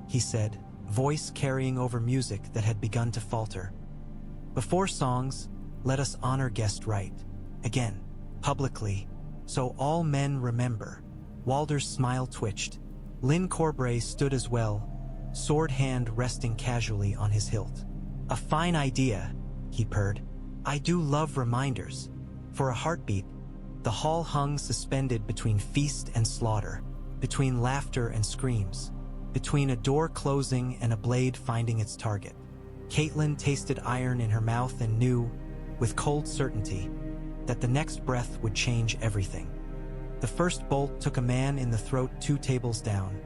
he said, voice carrying over music that had begun to falter. "Before songs, let us honor guest right. Again, publicly, so all men remember." Walder's smile twitched. Lyn Corbray stood as well, sword hand resting casually on his hilt. "A fine idea," he purred. "I do love reminders." For a heartbeat, the hall hung suspended between feast and slaughter, between laughter and screams. between a door closing and a blade finding its target. Catelyn tasted iron in her mouth and knew, with cold certainty, that the next breath would change everything. The first bolt took a man in the throat 2 tables down,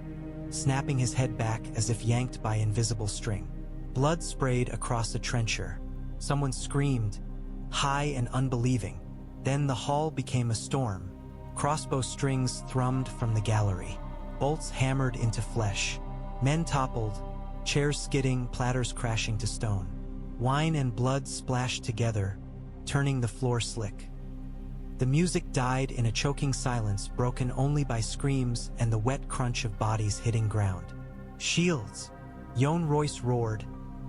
snapping his head back as if yanked by invisible string. Blood sprayed across a trencher. Someone screamed, high and unbelieving. Then the hall became a storm. Crossbow strings thrummed from the gallery. Bolts hammered into flesh. Men toppled, chairs skidding, platters crashing to stone. Wine and blood splashed together, turning the floor slick. The music died in a choking silence broken only by screams and the wet crunch of bodies hitting ground. Shields! Yohn Royce roared,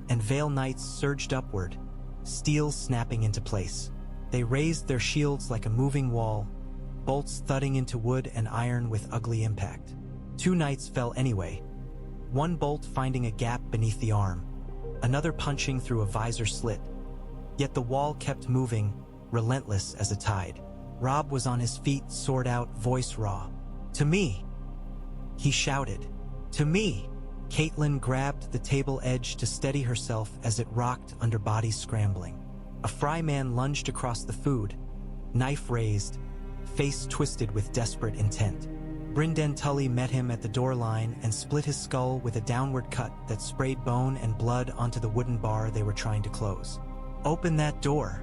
and Vale Knights surged upward, steel snapping into place. They raised their shields like a moving wall, bolts thudding into wood and iron with ugly impact. 2 knights fell anyway, one bolt finding a gap beneath the arm, another punching through a visor slit. Yet the wall kept moving, relentless as a tide. Robb was on his feet, sword out, voice raw. "To me!" he shouted. "To me!" Catelyn grabbed the table edge to steady herself as it rocked under bodies scrambling. A Frey man lunged across the food, knife raised, face twisted with desperate intent. Brynden Tully met him at the door line and split his skull with a downward cut that sprayed bone and blood onto the wooden bar they were trying to close. "Open that door!"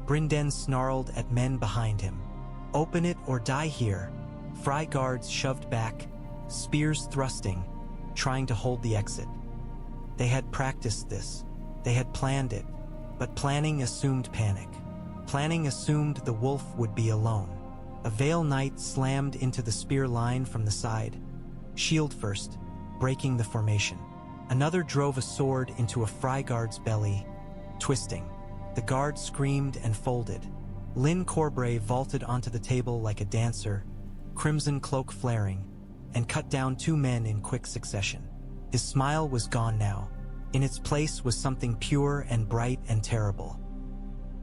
Brynden snarled at men behind him. "Open it or die here!" Frey guards shoved back, spears thrusting, trying to hold the exit. They had practiced this. They had planned it. But planning assumed panic. Planning assumed the wolf would be alone. A Vale Knight slammed into the spear line from the side, shield first, breaking the formation. Another drove a sword into a Frey guard's belly, twisting. The guard screamed and folded. Lyn Corbray vaulted onto the table like a dancer, crimson cloak flaring, and cut down 2 men in quick succession. His smile was gone now. In its place was something pure and bright and terrible.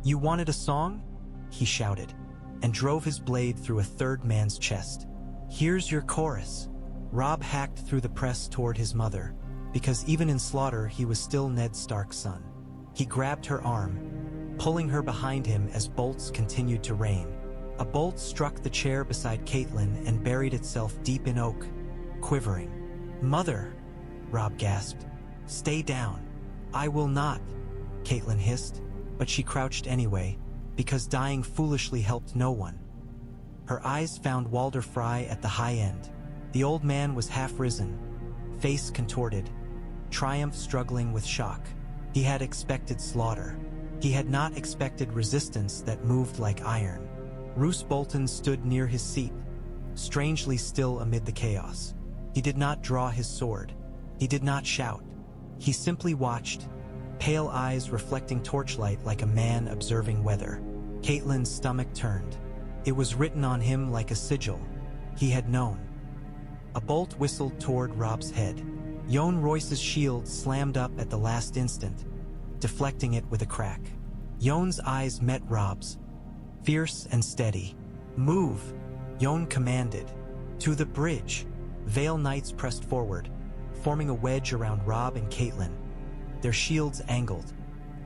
"You wanted a song?" he shouted, and drove his blade through a 3rd man's chest. "Here's your chorus." Robb hacked through the press toward his mother, because even in slaughter he was still Ned Stark's son. He grabbed her arm, pulling her behind him as bolts continued to rain. A bolt struck the chair beside Catelyn and buried itself deep in oak, quivering. "Mother!" Robb gasped. "Stay down." "I will not," Catelyn hissed, but she crouched anyway, because dying foolishly helped no one. Her eyes found Walder Frey at the high end. The old man was half risen, face contorted, triumph struggling with shock. He had expected slaughter. He had not expected resistance that moved like iron. Roose Bolton stood near his seat, strangely still amid the chaos. He did not draw his sword. He did not shout. He simply watched, pale eyes reflecting torchlight like a man observing weather. Catelyn's stomach turned. It was written on him like a sigil. He had known. A bolt whistled toward Robb's head. Yohn Royce's shield slammed up at the last instant, deflecting it with a crack. Yohn's eyes met Robb's, fierce and steady. "Move," Yohn commanded. "To the bridge." Vale Knights pressed forward, forming a wedge around Robb and Catelyn, their shields angled,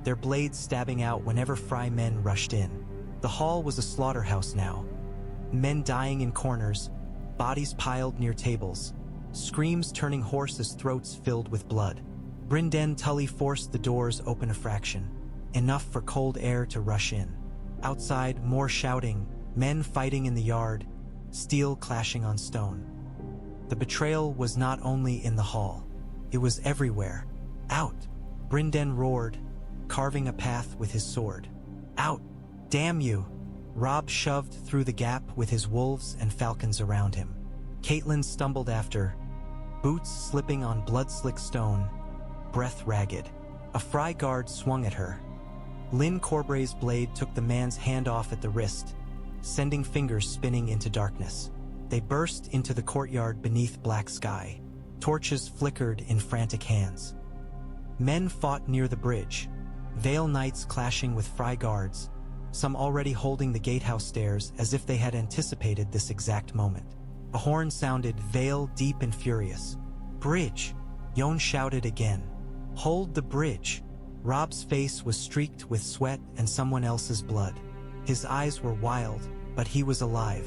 their blades stabbing out whenever Frey men rushed in. The hall was a slaughterhouse now. Men dying in corners, bodies piled near tables, screams turning horses' throats filled with blood. Brynden Tully forced the doors open a fraction, enough for cold air to rush in. Outside, more shouting, men fighting in the yard, steel clashing on stone. The betrayal was not only in the hall, it was everywhere. "Out!" Brynden roared, carving a path with his sword. "Out! Damn you!" Robb shoved through the gap with his wolves and falcons around him. Catelyn stumbled after, boots slipping on blood-slick stone, breath ragged. A Frey guard swung at her. Lyn Corbray's blade took the man's hand off at the wrist, sending fingers spinning into darkness. They burst into the courtyard beneath black sky. Torches flickered in frantic hands. Men fought near the bridge, Vale Knights clashing with Frey guards, some already holding the gatehouse stairs as if they had anticipated this exact moment. A horn sounded, Vale deep and furious, bridge!" Yohn shouted again. "Hold the bridge!" Robb's face was streaked with sweat and someone else's blood. His eyes were wild, but he was alive.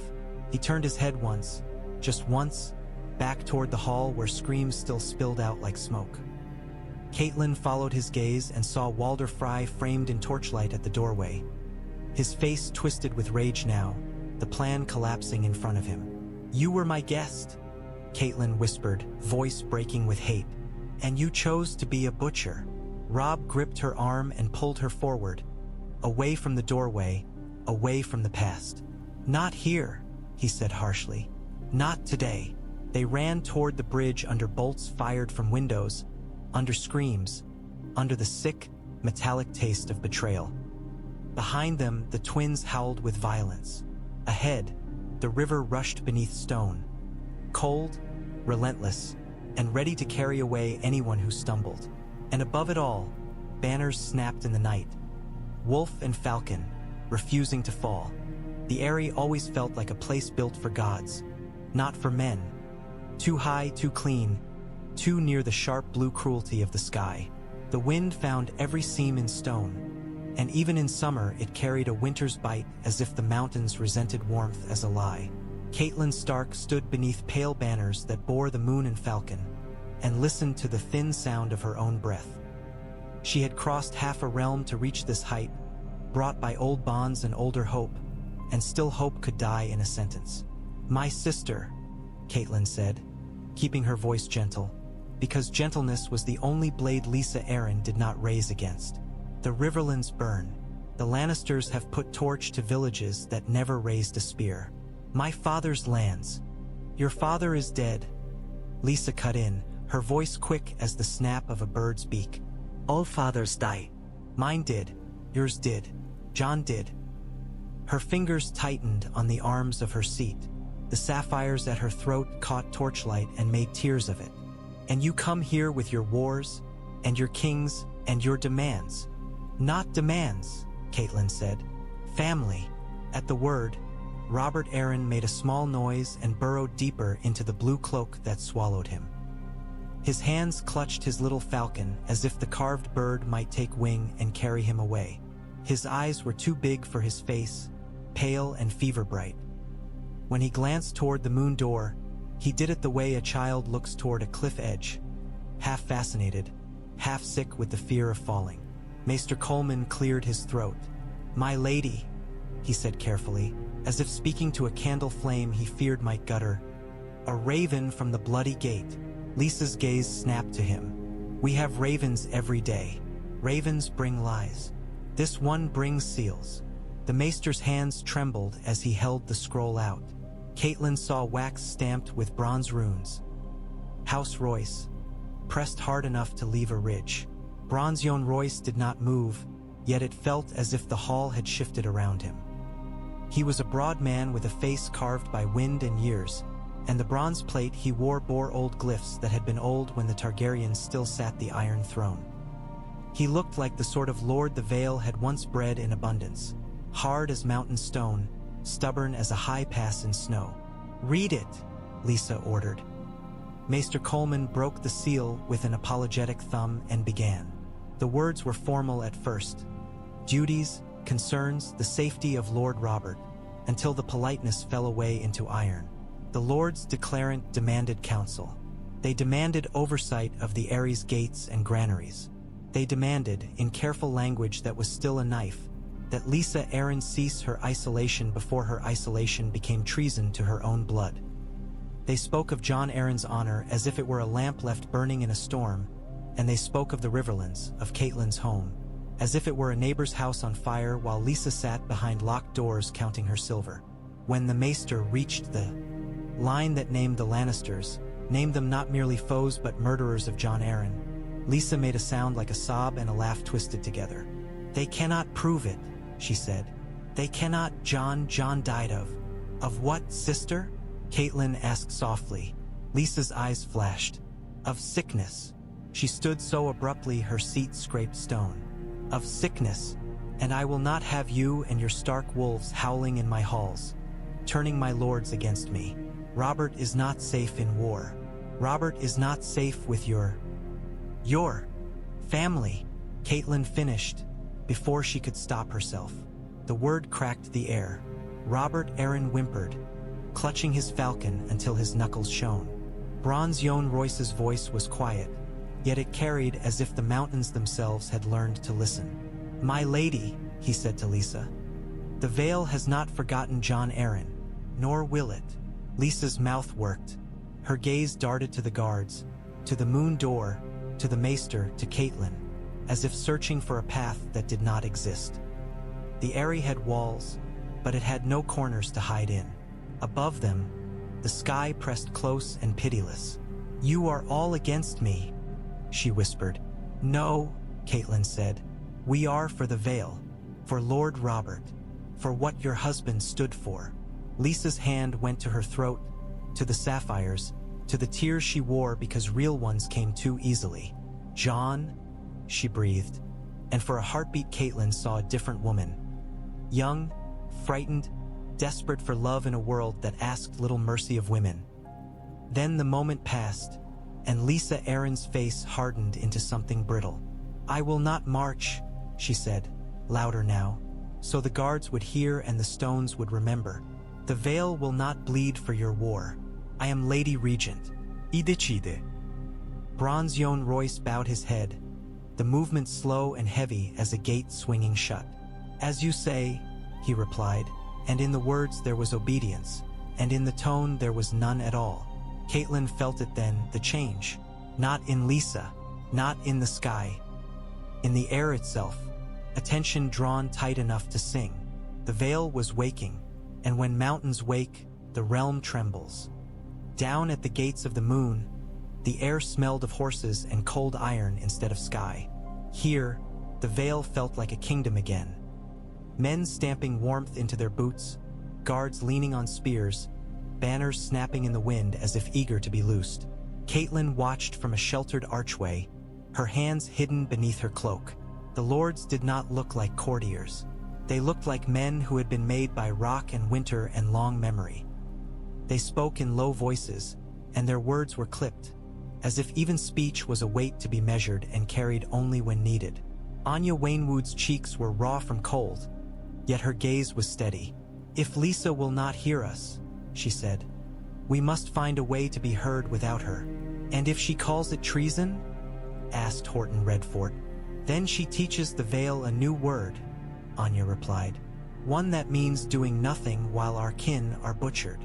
He turned his head once, just once, back toward the hall where screams still spilled out like smoke. Catelyn followed his gaze and saw Walder Frey framed in torchlight at the doorway. His face twisted with rage now, the plan collapsing in front of him. "You were my guest," Catelyn whispered, voice breaking with hate. "And you chose to be a butcher." Robb gripped her arm and pulled her forward, away from the doorway, away from the past. "Not here," he said harshly. "Not today." They ran toward the bridge under bolts fired from windows, under screams, under the sick, metallic taste of betrayal. Behind them, the twins howled with violence. Ahead, the river rushed beneath stone, cold, relentless, and ready to carry away anyone who stumbled. And above it all, banners snapped in the night. Wolf and Falcon, refusing to fall. The Eyrie always felt like a place built for gods, not for men. Too high, too clean, too near the sharp blue cruelty of the sky. The wind found every seam in stone, and even in summer it carried a winter's bite as if the mountains resented warmth as a lie. Catelyn Stark stood beneath pale banners that bore the moon and Falcon, and listened to the thin sound of her own breath. She had crossed half a realm to reach this height, brought by old bonds and older hope, and still hope could die in a sentence. "My sister," Catelyn said, keeping her voice gentle, because gentleness was the only blade Lysa Arryn did not raise against. "The Riverlands burn. The Lannisters have put torch to villages that never raised a spear. My father's lands. Your father is dead." Lysa cut in, her voice quick as the snap of a bird's beak. "All fathers die. Mine did. Yours did. Jon did." Her fingers tightened on the arms of her seat. The sapphires at her throat caught torchlight and made tears of it. "And you come here with your wars, and your kings, and your demands." "Not demands," Catelyn said. "Family." At the word, Robert Arryn made a small noise and burrowed deeper into the blue cloak that swallowed him. His hands clutched his little falcon as if the carved bird might take wing and carry him away. His eyes were too big for his face, pale and fever-bright. When he glanced toward the moon door, he did it the way a child looks toward a cliff edge, half fascinated, half sick with the fear of falling. Maester Coleman cleared his throat. "My lady," he said carefully, as if speaking to a candle flame he feared might gutter. "A raven from the bloody gate." Lysa's gaze snapped to him. "We have ravens every day. Ravens bring lies. This one brings seals." The maester's hands trembled as he held the scroll out. Catelyn saw wax stamped with bronze runes. House Royce, pressed hard enough to leave a ridge. Bronze Yohn Royce did not move, yet it felt as if the hall had shifted around him. He was a broad man with a face carved by wind and years, and the bronze plate he wore bore old glyphs that had been old when the Targaryens still sat the Iron Throne. He looked like the sort of lord the Vale had once bred in abundance, hard as mountain stone, stubborn as a high pass in snow. "Read it," Lysa ordered. Maester Coleman broke the seal with an apologetic thumb and began. The words were formal at first. Duties, concerns, the safety of Lord Robert, until the politeness fell away into iron. The Lords Declarant demanded counsel. They demanded oversight of the Eyries gates and granaries. They demanded, in careful language that was still a knife, that Lysa Arryn cease her isolation before her isolation became treason to her own blood. They spoke of Jon Arryn's honor as if it were a lamp left burning in a storm, and they spoke of the Riverlands, of Catelyn's home, as if it were a neighbor's house on fire while Lysa sat behind locked doors counting her silver. When the maester reached the line that named the Lannisters, named them not merely foes but murderers of Jon Arryn, Lysa made a sound like a sob and a laugh twisted together. "They cannot prove it," she said. "They cannot. Jon died of." "Of what, sister?" Catelyn asked softly. Lysa's eyes flashed. "Of sickness." She stood so abruptly her seat scraped stone. "Of sickness, and I will not have you and your Stark wolves howling in my halls, turning my lords against me. Robert is not safe in war. Robert is not safe with your family, Catelyn finished, before she could stop herself. The word cracked the air. Robert Arryn whimpered, clutching his falcon until his knuckles shone. Bronze Yohn Royce's voice was quiet, yet it carried as if the mountains themselves had learned to listen. "My lady," he said to Lysa, "the Vale has not forgotten Jon Arryn, nor will it." Lysa's mouth worked. Her gaze darted to the guards, to the moon door, to the maester, to Catelyn, as if searching for a path that did not exist. The Eyrie had walls, but it had no corners to hide in. Above them, the sky pressed close and pitiless. "You are all against me," she whispered. "No," Catelyn said. "We are for the Vale, for Lord Robert, for what your husband stood for." Lysa's hand went to her throat, to the sapphires, to the tears she wore because real ones came too easily. "Jon," she breathed, and for a heartbeat Catelyn saw a different woman. Young, frightened, desperate for love in a world that asked little mercy of women. Then the moment passed, and Lysa Arryn's face hardened into something brittle. "I will not march," she said, louder now, so the guards would hear and the stones would remember. "The Vale will not bleed for your war. I am Lady Regent." "Idechide." Bronze Yohn Royce bowed his head, the movement slow and heavy as a gate swinging shut. "As you say," he replied, and in the words there was obedience, and in the tone there was none at all. Catelyn felt it then, the change. Not in Lysa, not in the sky. In the air itself, a tension drawn tight enough to sing. The Vale was waking, and when mountains wake, the realm trembles. Down at the gates of the moon, the air smelled of horses and cold iron instead of sky. Here, the Vale felt like a kingdom again. Men stamping warmth into their boots, guards leaning on spears, banners snapping in the wind as if eager to be loosed. Catelyn watched from a sheltered archway, her hands hidden beneath her cloak. The lords did not look like courtiers. They looked like men who had been made by rock and winter and long memory. They spoke in low voices, and their words were clipped, as if even speech was a weight to be measured and carried only when needed. Anya Waynwood's cheeks were raw from cold, yet her gaze was steady. "If Lysa will not hear us," she said, "we must find a way to be heard without her." "And if she calls it treason?" asked Horton Redfort. "Then she teaches the Vale a new word," Anya replied. "One that means doing nothing while our kin are butchered."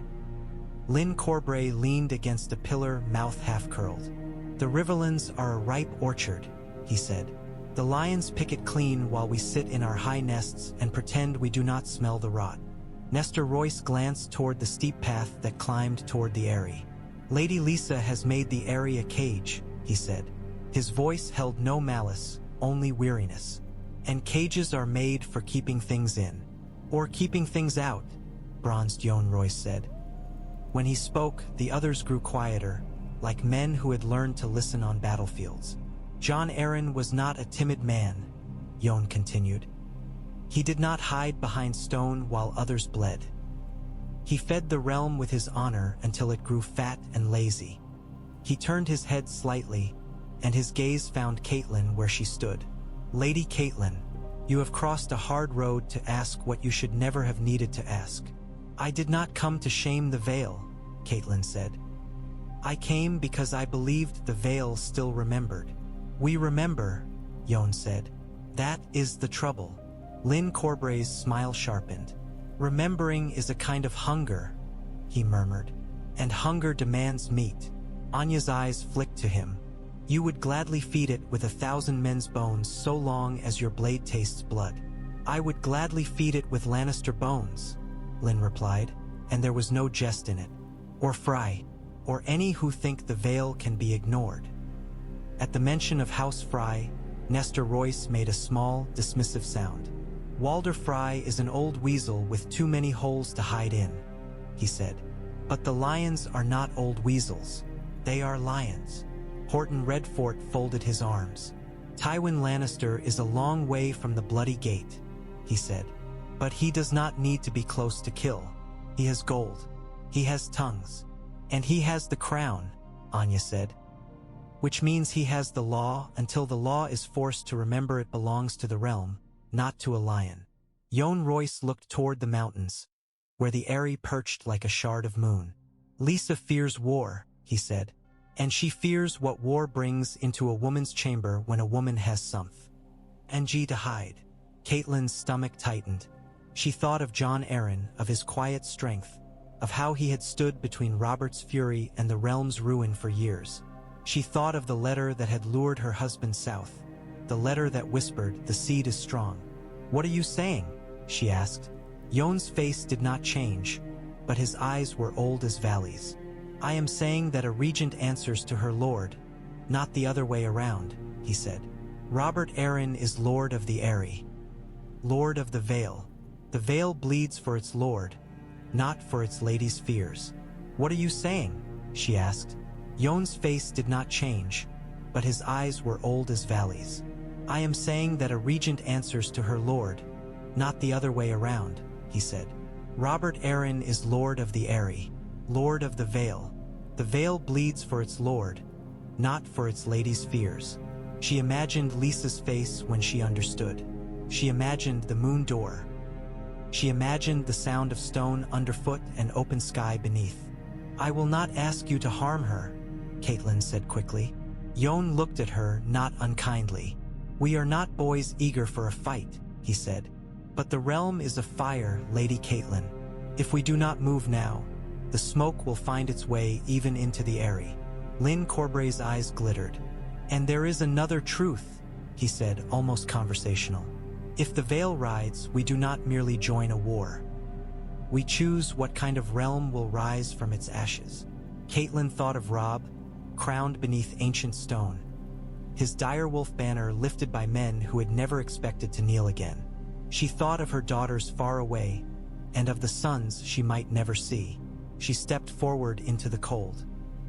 Lyn Corbray leaned against a pillar, mouth half-curled. "The Riverlands are a ripe orchard," he said. "The lions pick it clean while we sit in our high nests and pretend we do not smell the rot." Nestor Royce glanced toward the steep path that climbed toward the Eyrie. "Lady Lysa has made the Eyrie a cage," he said. His voice held no malice, only weariness. "And cages are made for keeping things in. Or keeping things out," Bronze Yohn Royce said. When he spoke, the others grew quieter, like men who had learned to listen on battlefields. "Jon Arryn was not a timid man," Yohn continued. "He did not hide behind stone while others bled. He fed the realm with his honor until it grew fat and lazy." He turned his head slightly, and his gaze found Catelyn where she stood. "Lady Catelyn, you have crossed a hard road to ask what you should never have needed to ask." "I did not come to shame the Vale," Catelyn said. "I came because I believed the Vale still remembered." "We remember," Yohn said. "That is the trouble." Lyn Corbray's smile sharpened. "Remembering is a kind of hunger," he murmured. "And hunger demands meat." Anya's eyes flicked to him. "You would gladly feed it with 1,000 men's bones so long as your blade tastes blood." "I would gladly feed it with Lannister bones," Lyn replied, and there was no jest in it. "Or Frey, or any who think the Vale can be ignored." At the mention of House Frey, Nestor Royce made a small, dismissive sound. "Walder Frey is an old weasel with too many holes to hide in," he said. "But the lions are not old weasels. They are lions." Horton Redfort folded his arms. "Tywin Lannister is a long way from the Bloody Gate," he said. "But he does not need to be close to kill. He has gold. He has tongues. And he has the crown," Anya said. Which means he has the law until the law is forced to remember it belongs to the realm, not to a lion. Yohn Royce looked toward the mountains, where the Eyrie perched like a shard of moon. Lisa fears war, he said, and she fears what war brings into a woman's chamber when a woman has something. And to hide. Catelyn's stomach tightened. She thought of Jon Arryn, of his quiet strength, of how he had stood between Robert's fury and the realm's ruin for years. She thought of the letter that had lured her husband south, the letter that whispered, "The seed is strong." "What are you saying?" she asked. Yohn's face did not change, but his eyes were old as valleys. "I am saying that a regent answers to her lord, not the other way around," he said. "Robert Arryn is lord of the Eyrie, lord of the Vale. The Vale bleeds for its lord, not for its lady's fears." "What are you saying?" she asked. Yohn's face did not change, but his eyes were old as valleys. "I am saying that a regent answers to her lord, not the other way around," he said. "Robert Arryn is lord of the Eyrie, lord of the Vale. The Vale bleeds for its lord, not for its lady's fears." She imagined Lisa's face when she understood. She imagined the moon door. She imagined the sound of stone underfoot and open sky beneath. "I will not ask you to harm her," Catelyn said quickly. Yohn looked at her, not unkindly. "We are not boys eager for a fight," he said. "But the realm is afire, Lady Catelyn. If we do not move now, the smoke will find its way even into the Eyrie." Lyn Corbray's eyes glittered. "And there is another truth," he said, almost conversational. "If the Vale rides, we do not merely join a war. We choose what kind of realm will rise from its ashes." Catelyn thought of Robb, crowned beneath ancient stone, his direwolf banner lifted by men who had never expected to kneel again. She thought of her daughters far away, and of the sons she might never see. She stepped forward into the cold.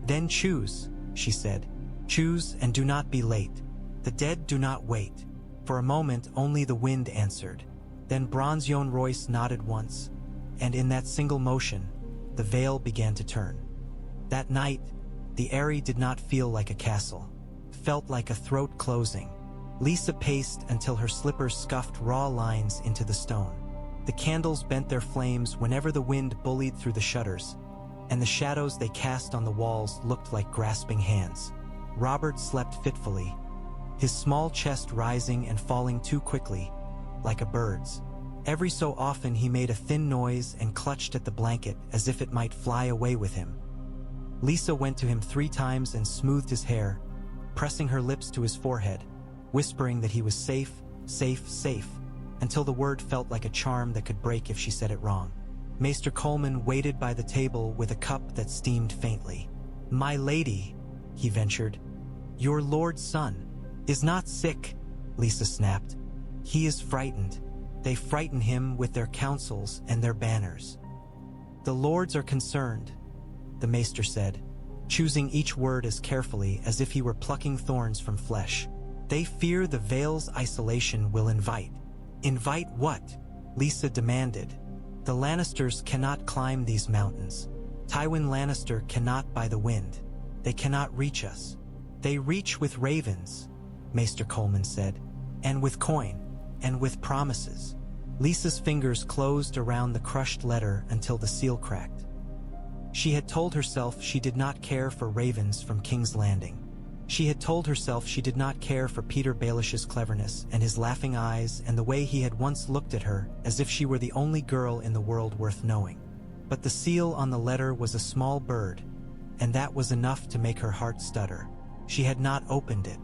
"Then choose," she said. "Choose and do not be late. The dead do not wait." For a moment only the wind answered. Then Bronze Yohn Royce nodded once, and in that single motion, the Vale began to turn. That night, the Eyrie did not feel like a castle. It felt like a throat closing. Lisa paced until her slippers scuffed raw lines into the stone. The candles bent their flames whenever the wind bullied through the shutters, and the shadows they cast on the walls looked like grasping hands. Robert slept fitfully, his small chest rising and falling too quickly, like a bird's. Every so often he made a thin noise and clutched at the blanket as if it might fly away with him. Lisa went to him 3 times and smoothed his hair, pressing her lips to his forehead, whispering that he was safe, safe, safe, until the word felt like a charm that could break if she said it wrong. Maester Coleman waited by the table with a cup that steamed faintly. "My lady," he ventured, "your lord's son is not sick," Lisa snapped. "He is frightened. They frighten him with their counsels and their banners." "The lords are concerned," the maester said, choosing each word as carefully as if he were plucking thorns from flesh. "They fear the Vale's isolation will invite." "Invite what?" Lisa demanded. "The Lannisters cannot climb these mountains. Tywin Lannister cannot by the wind. They cannot reach us." "They reach with ravens," Maester Coleman said, "and with coin, and with promises." Lisa's fingers closed around the crushed letter until the seal cracked. She had told herself she did not care for ravens from King's Landing. She had told herself she did not care for Peter Baelish's cleverness and his laughing eyes and the way he had once looked at her as if she were the only girl in the world worth knowing. But the seal on the letter was a small bird, and that was enough to make her heart stutter. She had not opened it.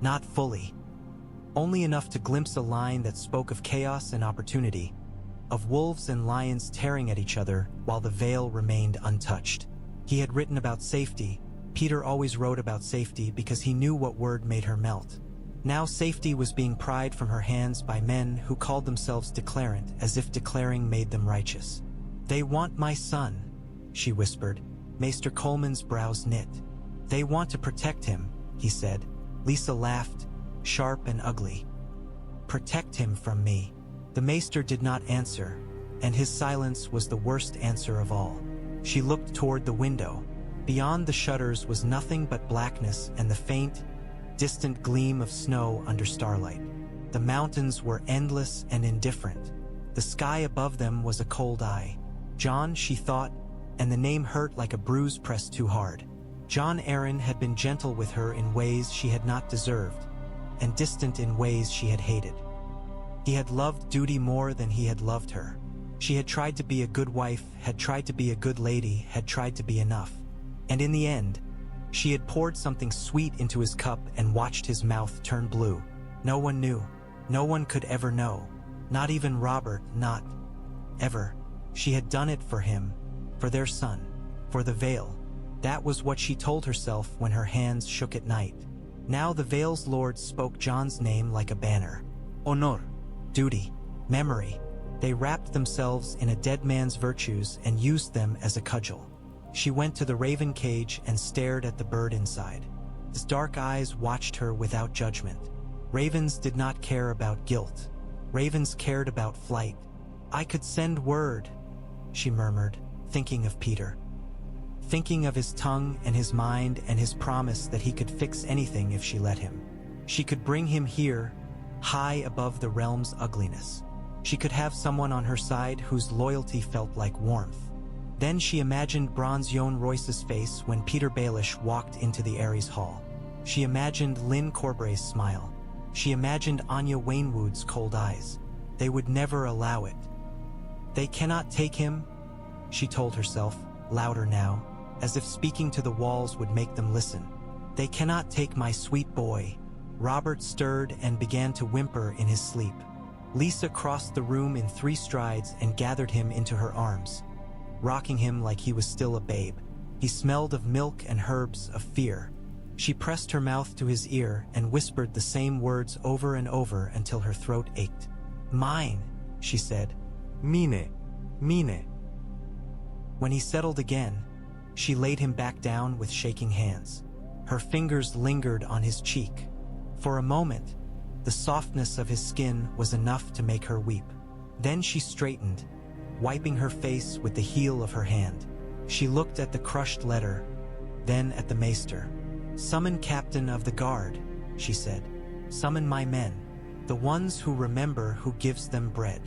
Not fully. Only enough to glimpse a line that spoke of chaos and opportunity, of wolves and lions tearing at each other while the Vale remained untouched. He had written about safety. Peter always wrote about safety because he knew what word made her melt. Now safety was being pried from her hands by men who called themselves declarant, as if declaring made them righteous. "They want my son," she whispered. Maester Coleman's brows knit. "They want to protect him," he said. Lisa laughed, sharp and ugly. "Protect him from me." The maester did not answer, and his silence was the worst answer of all. She looked toward the window. Beyond the shutters was nothing but blackness and the faint, distant gleam of snow under starlight. The mountains were endless and indifferent. The sky above them was a cold eye. Jon, she thought, and the name hurt like a bruise pressed too hard. Jon Arryn had been gentle with her in ways she had not deserved, and distant in ways she had hated. He had loved duty more than he had loved her. She had tried to be a good wife, had tried to be a good lady, had tried to be enough. And in the end, she had poured something sweet into his cup and watched his mouth turn blue. No one knew. No one could ever know. Not even Robert, not ever. She had done it for him, for their son, for the Vale. That was what she told herself when her hands shook at night. Now the Vale's lord spoke Jon's name like a banner. Honor, duty, memory. They wrapped themselves in a dead man's virtues and used them as a cudgel. She went to the raven cage and stared at the bird inside. His dark eyes watched her without judgment. Ravens did not care about guilt. Ravens cared about flight. I could send word, she murmured, thinking of Peter. Thinking of his tongue and his mind and his promise that he could fix anything if she let him. She could bring him here, high above the realm's ugliness. She could have someone on her side whose loyalty felt like warmth. Then she imagined Bronze Yohn Royce's face when Peter Baelish walked into the Ares Hall. She imagined Lynn Corbray's smile. She imagined Anya Wainwood's cold eyes. They would never allow it. They cannot take him, she told herself, louder now, as if speaking to the walls would make them listen. They cannot take my sweet boy. Robert stirred and began to whimper in his sleep. Lisa crossed the room in 3 strides and gathered him into her arms, rocking him like he was still a babe. He smelled of milk and herbs, of fear. She pressed her mouth to his ear and whispered the same words over and over until her throat ached. Mine, she said. Mine, mine. When he settled again, she laid him back down with shaking hands. Her fingers lingered on his cheek. For a moment, the softness of his skin was enough to make her weep. Then she straightened, wiping her face with the heel of her hand. She looked at the crushed letter, then at the maester. Summon Captain of the Guard, she said. Summon my men, the ones who remember who gives them bread.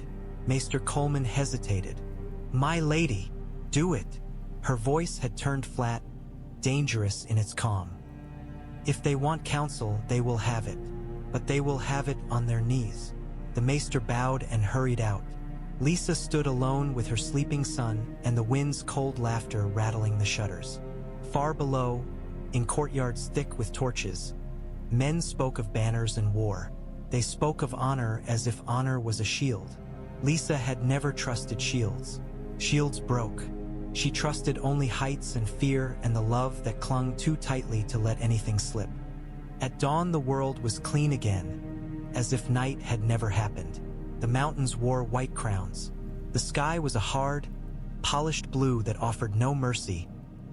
Maester Coleman hesitated. My lady, do it. Her voice had turned flat, dangerous in its calm. If they want counsel, they will have it. But they will have it on their knees. The maester bowed and hurried out. Lisa stood alone with her sleeping son and the wind's cold laughter rattling the shutters. Far below, in courtyards thick with torches, men spoke of banners and war. They spoke of honor as if honor was a shield. Lisa had never trusted shields. Shields broke. She trusted only heights and fear and the love that clung too tightly to let anything slip. At dawn the world was clean again, as if night had never happened. The mountains wore white crowns. The sky was a hard, polished blue that offered no mercy,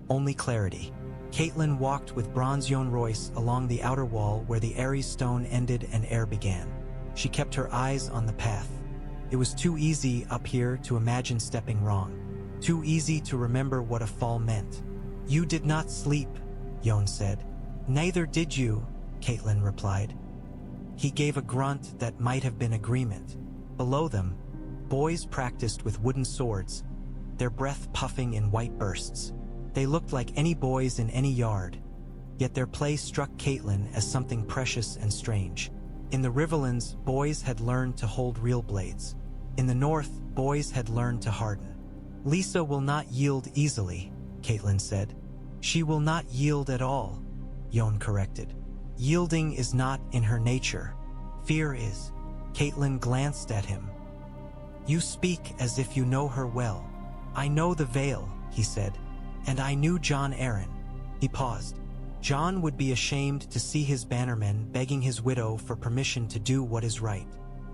only clarity. Catelyn walked with Bronze Yohn Royce along the outer wall where the Ares stone ended and air began. She kept her eyes on the path. It was too easy up here to imagine stepping wrong. Too easy to remember what a fall meant. You did not sleep, Yohn said. Neither did you, Catelyn replied. He gave a grunt that might have been agreement. Below them, boys practiced with wooden swords, their breath puffing in white bursts. They looked like any boys in any yard, yet their play struck Catelyn as something precious and strange. In the Riverlands, boys had learned to hold real blades. In the north, boys had learned to harden. Lisa will not yield easily, Catelyn said. She will not yield at all, Yohn corrected. Yielding is not in her nature. Fear is. Catelyn glanced at him. You speak as if you know her well. I know the Vale, he said, and I knew Jon Arryn. He paused. Jon would be ashamed to see his bannermen begging his widow for permission to do what is right.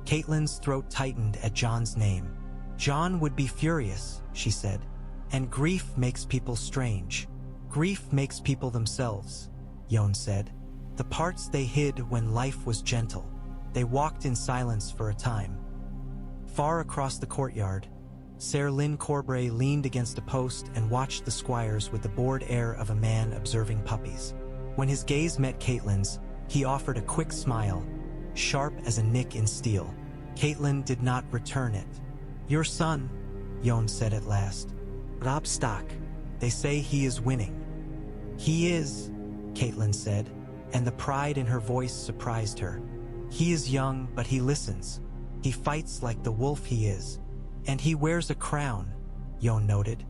Catelyn's throat tightened at Jon's name. Jon would be furious, she said, and grief makes people strange. Grief makes people themselves, Yohn said. The parts they hid when life was gentle. They walked in silence for a time. Far across the courtyard, Ser Lyn Corbray leaned against a post and watched the squires with the bored air of a man observing puppies. When his gaze met Catelyn's, he offered a quick smile, sharp as a nick in steel. Catelyn did not return it. "Your son," Yohn said at last. "Robb Stark. They say he is winning." "He is," Catelyn said, and the pride in her voice surprised her. "He is young, but he listens. He fights like the wolf he is. And he wears a crown," Yohn noted.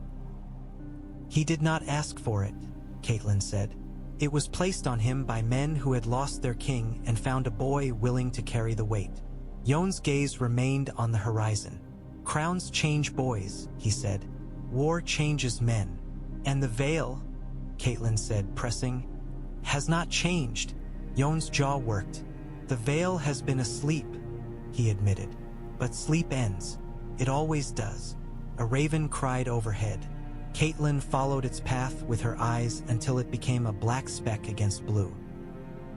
"He did not ask for it," Catelyn said. "It was placed on him by men who had lost their king and found a boy willing to carry the weight." Yohn's gaze remained on the horizon. "Crowns change boys," he said. "War changes men. And the Vale," Catelyn said, pressing, "has not changed." Yohn's jaw worked. "The Vale has been asleep," he admitted. "But sleep ends. It always does." A raven cried overhead. Catelyn followed its path with her eyes until it became a black speck against blue.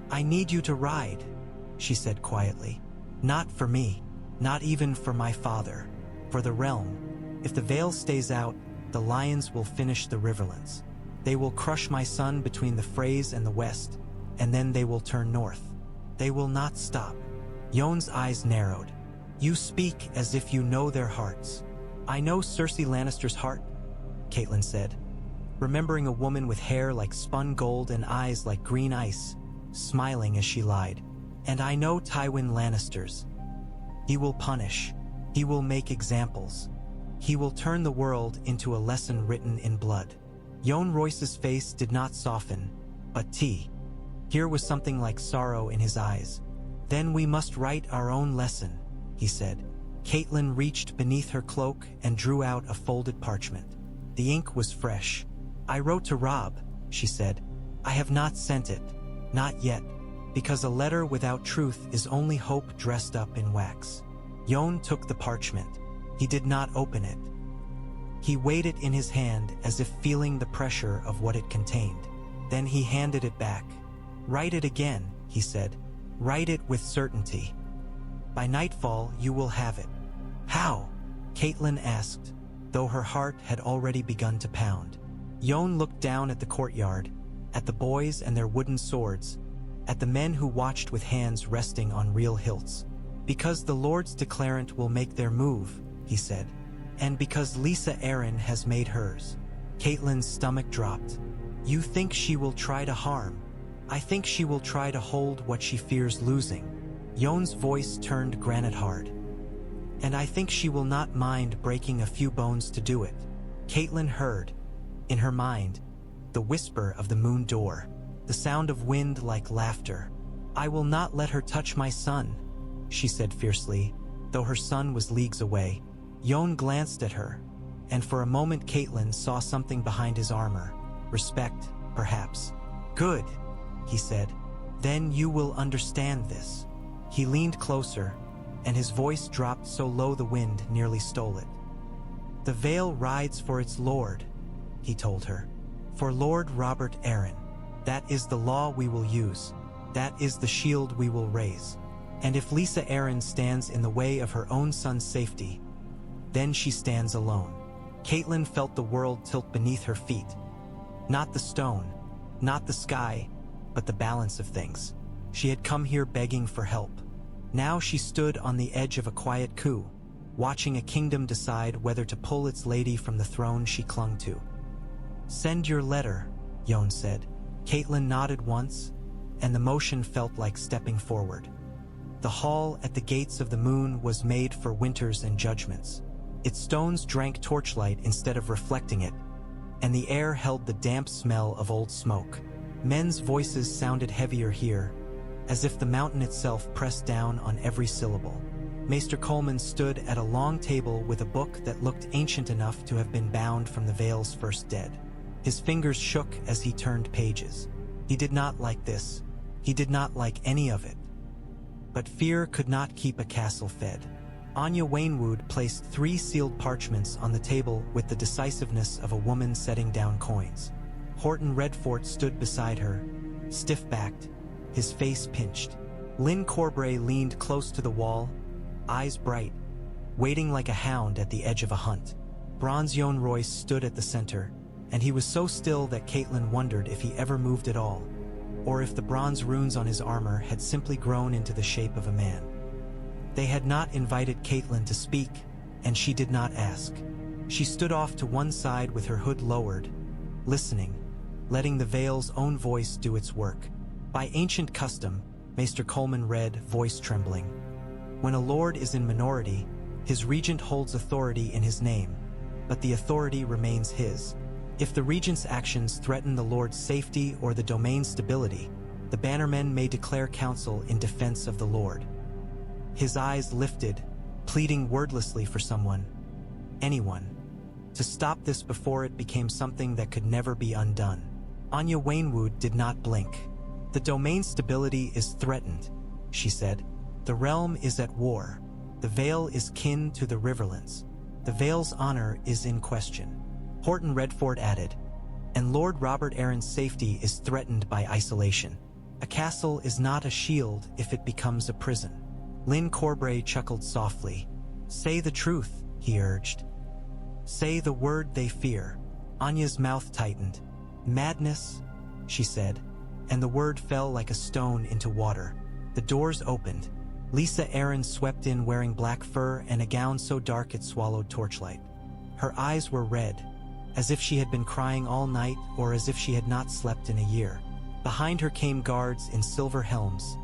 "I need you to ride," she said quietly. "Not for me. Not even for my father. For the realm. If the Vale stays out, the lions will finish the Riverlands. They will crush my son between the Freys and the West, and then they will turn north. They will not stop." Yohn's eyes narrowed. "You speak as if you know their hearts." "I know Cersei Lannister's heart," Catelyn said, remembering a woman with hair like spun gold and eyes like green ice, smiling as she lied. "And I know Tywin Lannister's. He will punish. He will make examples. He will turn the world into a lesson written in blood." Yohn Royce's face did not soften, but here was something like sorrow in his eyes. "Then we must write our own lesson," he said. Catelyn reached beneath her cloak and drew out a folded parchment. The ink was fresh. "I wrote to Robb," she said. "I have not sent it. Not yet. Because a letter without truth is only hope dressed up in wax." Yohn took the parchment. He did not open it. He weighed it in his hand as if feeling the pressure of what it contained. Then he handed it back. "Write it again," he said. "Write it with certainty. By nightfall, you will have it." "How?" Catelyn asked, though her heart had already begun to pound. Yohn looked down at the courtyard, at the boys and their wooden swords, at the men who watched with hands resting on real hilts. "Because the Lord's declarant will make their move," he said. "And because Lysa Arryn has made hers." Catelyn's stomach dropped. "You think she will try to harm? I think she will try to hold what she fears losing." Yohn's voice turned granite hard. "And I think she will not mind breaking a few bones to do it." Catelyn heard, in her mind, the whisper of the moon door, the sound of wind like laughter. "I will not let her touch my son," she said fiercely, though her son was leagues away. Yohn glanced at her, and for a moment Catelyn saw something behind his armor. Respect, perhaps. "Good," he said. "Then you will understand this." He leaned closer, and his voice dropped so low the wind nearly stole it. "The Vale rides for its lord," he told her. "For Lord Robert Arryn. That is the law we will use. That is the shield we will raise. And if Lysa Arryn stands in the way of her own son's safety, then she stands alone." Catelyn felt the world tilt beneath her feet. Not the stone, not the sky, but the balance of things. She had come here begging for help. Now she stood on the edge of a quiet coup, watching a kingdom decide whether to pull its lady from the throne she clung to. "Send your letter," Yohn said. Catelyn nodded once, and the motion felt like stepping forward. The hall at the gates of the moon was made for winters and judgments. Its stones drank torchlight instead of reflecting it, and the air held the damp smell of old smoke. Men's voices sounded heavier here, as if the mountain itself pressed down on every syllable. Maester Coleman stood at a long table with a book that looked ancient enough to have been bound from the Vale's first dead. His fingers shook as he turned pages. He did not like this. He did not like any of it. But fear could not keep a castle fed. Anya Waynwood placed 3 sealed parchments on the table with the decisiveness of a woman setting down coins. Horton Redfort stood beside her, stiff-backed, his face pinched. Lyn Corbray leaned close to the wall, eyes bright, waiting like a hound at the edge of a hunt. Bronze Yohn Royce stood at the center, and he was so still that Catelyn wondered if he ever moved at all, or if the bronze runes on his armor had simply grown into the shape of a man. They had not invited Catelyn to speak, and she did not ask. She stood off to one side with her hood lowered, listening, letting the Vale's own voice do its work. By ancient custom, Maester Coleman read, voice trembling. When a lord is in minority, his regent holds authority in his name, but the authority remains his. If the regent's actions threaten the lord's safety or the domain's stability, the bannermen may declare counsel in defense of the lord. His eyes lifted, pleading wordlessly for someone, anyone, to stop this before it became something that could never be undone. Anya Waynwood did not blink. The domain's stability is threatened, she said. The realm is at war. The Vale is kin to the Riverlands. The Vale's honor is in question. Horton Redford added, and Lord Robert Arryn's safety is threatened by isolation. A castle is not a shield if it becomes a prison. Lyn Corbray chuckled softly. Say the truth, he urged. Say the word they fear. Anya's mouth tightened. Madness, she said, and the word fell like a stone into water. The doors opened. Lysa Arryn swept in wearing black fur and a gown so dark it swallowed Torchlight. Her eyes were red, as if she had been crying all night or as if she had not slept in a year. Behind her came guards in silver helms,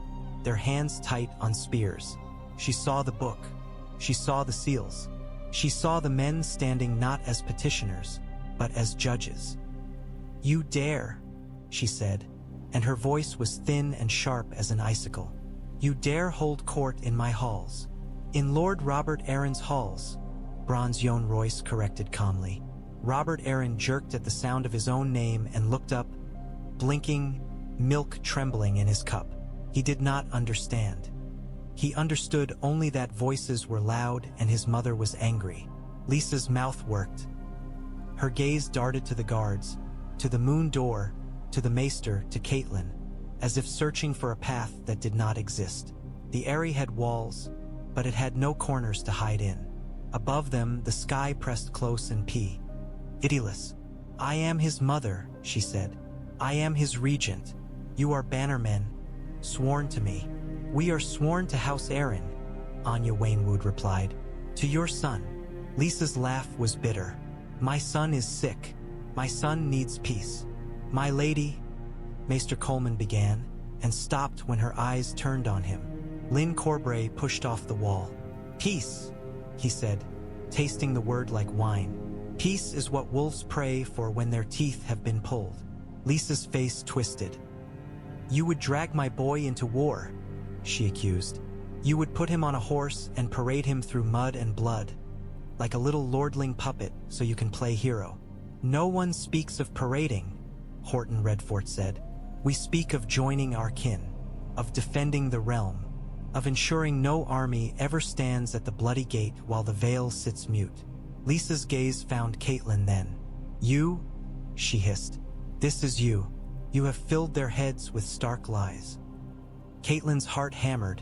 their hands tight on spears. She saw the book. She saw the seals. She saw the men standing not as petitioners, but as judges. You dare, she said, and her voice was thin and sharp as an icicle. You dare hold court in my halls. In Lord Robert Arryn's halls, Bronze Yohn Royce corrected calmly. Robert Arryn jerked at the sound of his own name and looked up, blinking, milk trembling in his cup. He did not understand. He understood only that voices were loud and his mother was angry. Lysa's mouth worked. Her gaze darted to the guards, to the moon door, to the maester, to Catelyn, as if searching for a path that did not exist. The Eyrie had walls, but it had no corners to hide in. Above them, the sky pressed close and pitiless. I am his mother, she said. I am his regent. You are bannermen, sworn to me. We are sworn to House Arryn, Anya Waynwood replied. To your son. Lysa's laugh was bitter. My son is sick. My son needs peace. My lady, Maester Coleman began, and stopped when her eyes turned on him. Lyn Corbray pushed off the wall. Peace, he said, tasting the word like wine. Peace is what wolves pray for when their teeth have been pulled. Lysa's face twisted. You would drag my boy into war, she accused. You would put him on a horse and parade him through mud and blood, like a little lordling puppet so you can play hero. No one speaks of parading, Horton Redford said. We speak of joining our kin, of defending the realm, of ensuring no army ever stands at the bloody gate while the Vale sits mute. Lysa's gaze found Catelyn then. You, she hissed. This is you. You have filled their heads with stark lies. Catelyn's heart hammered,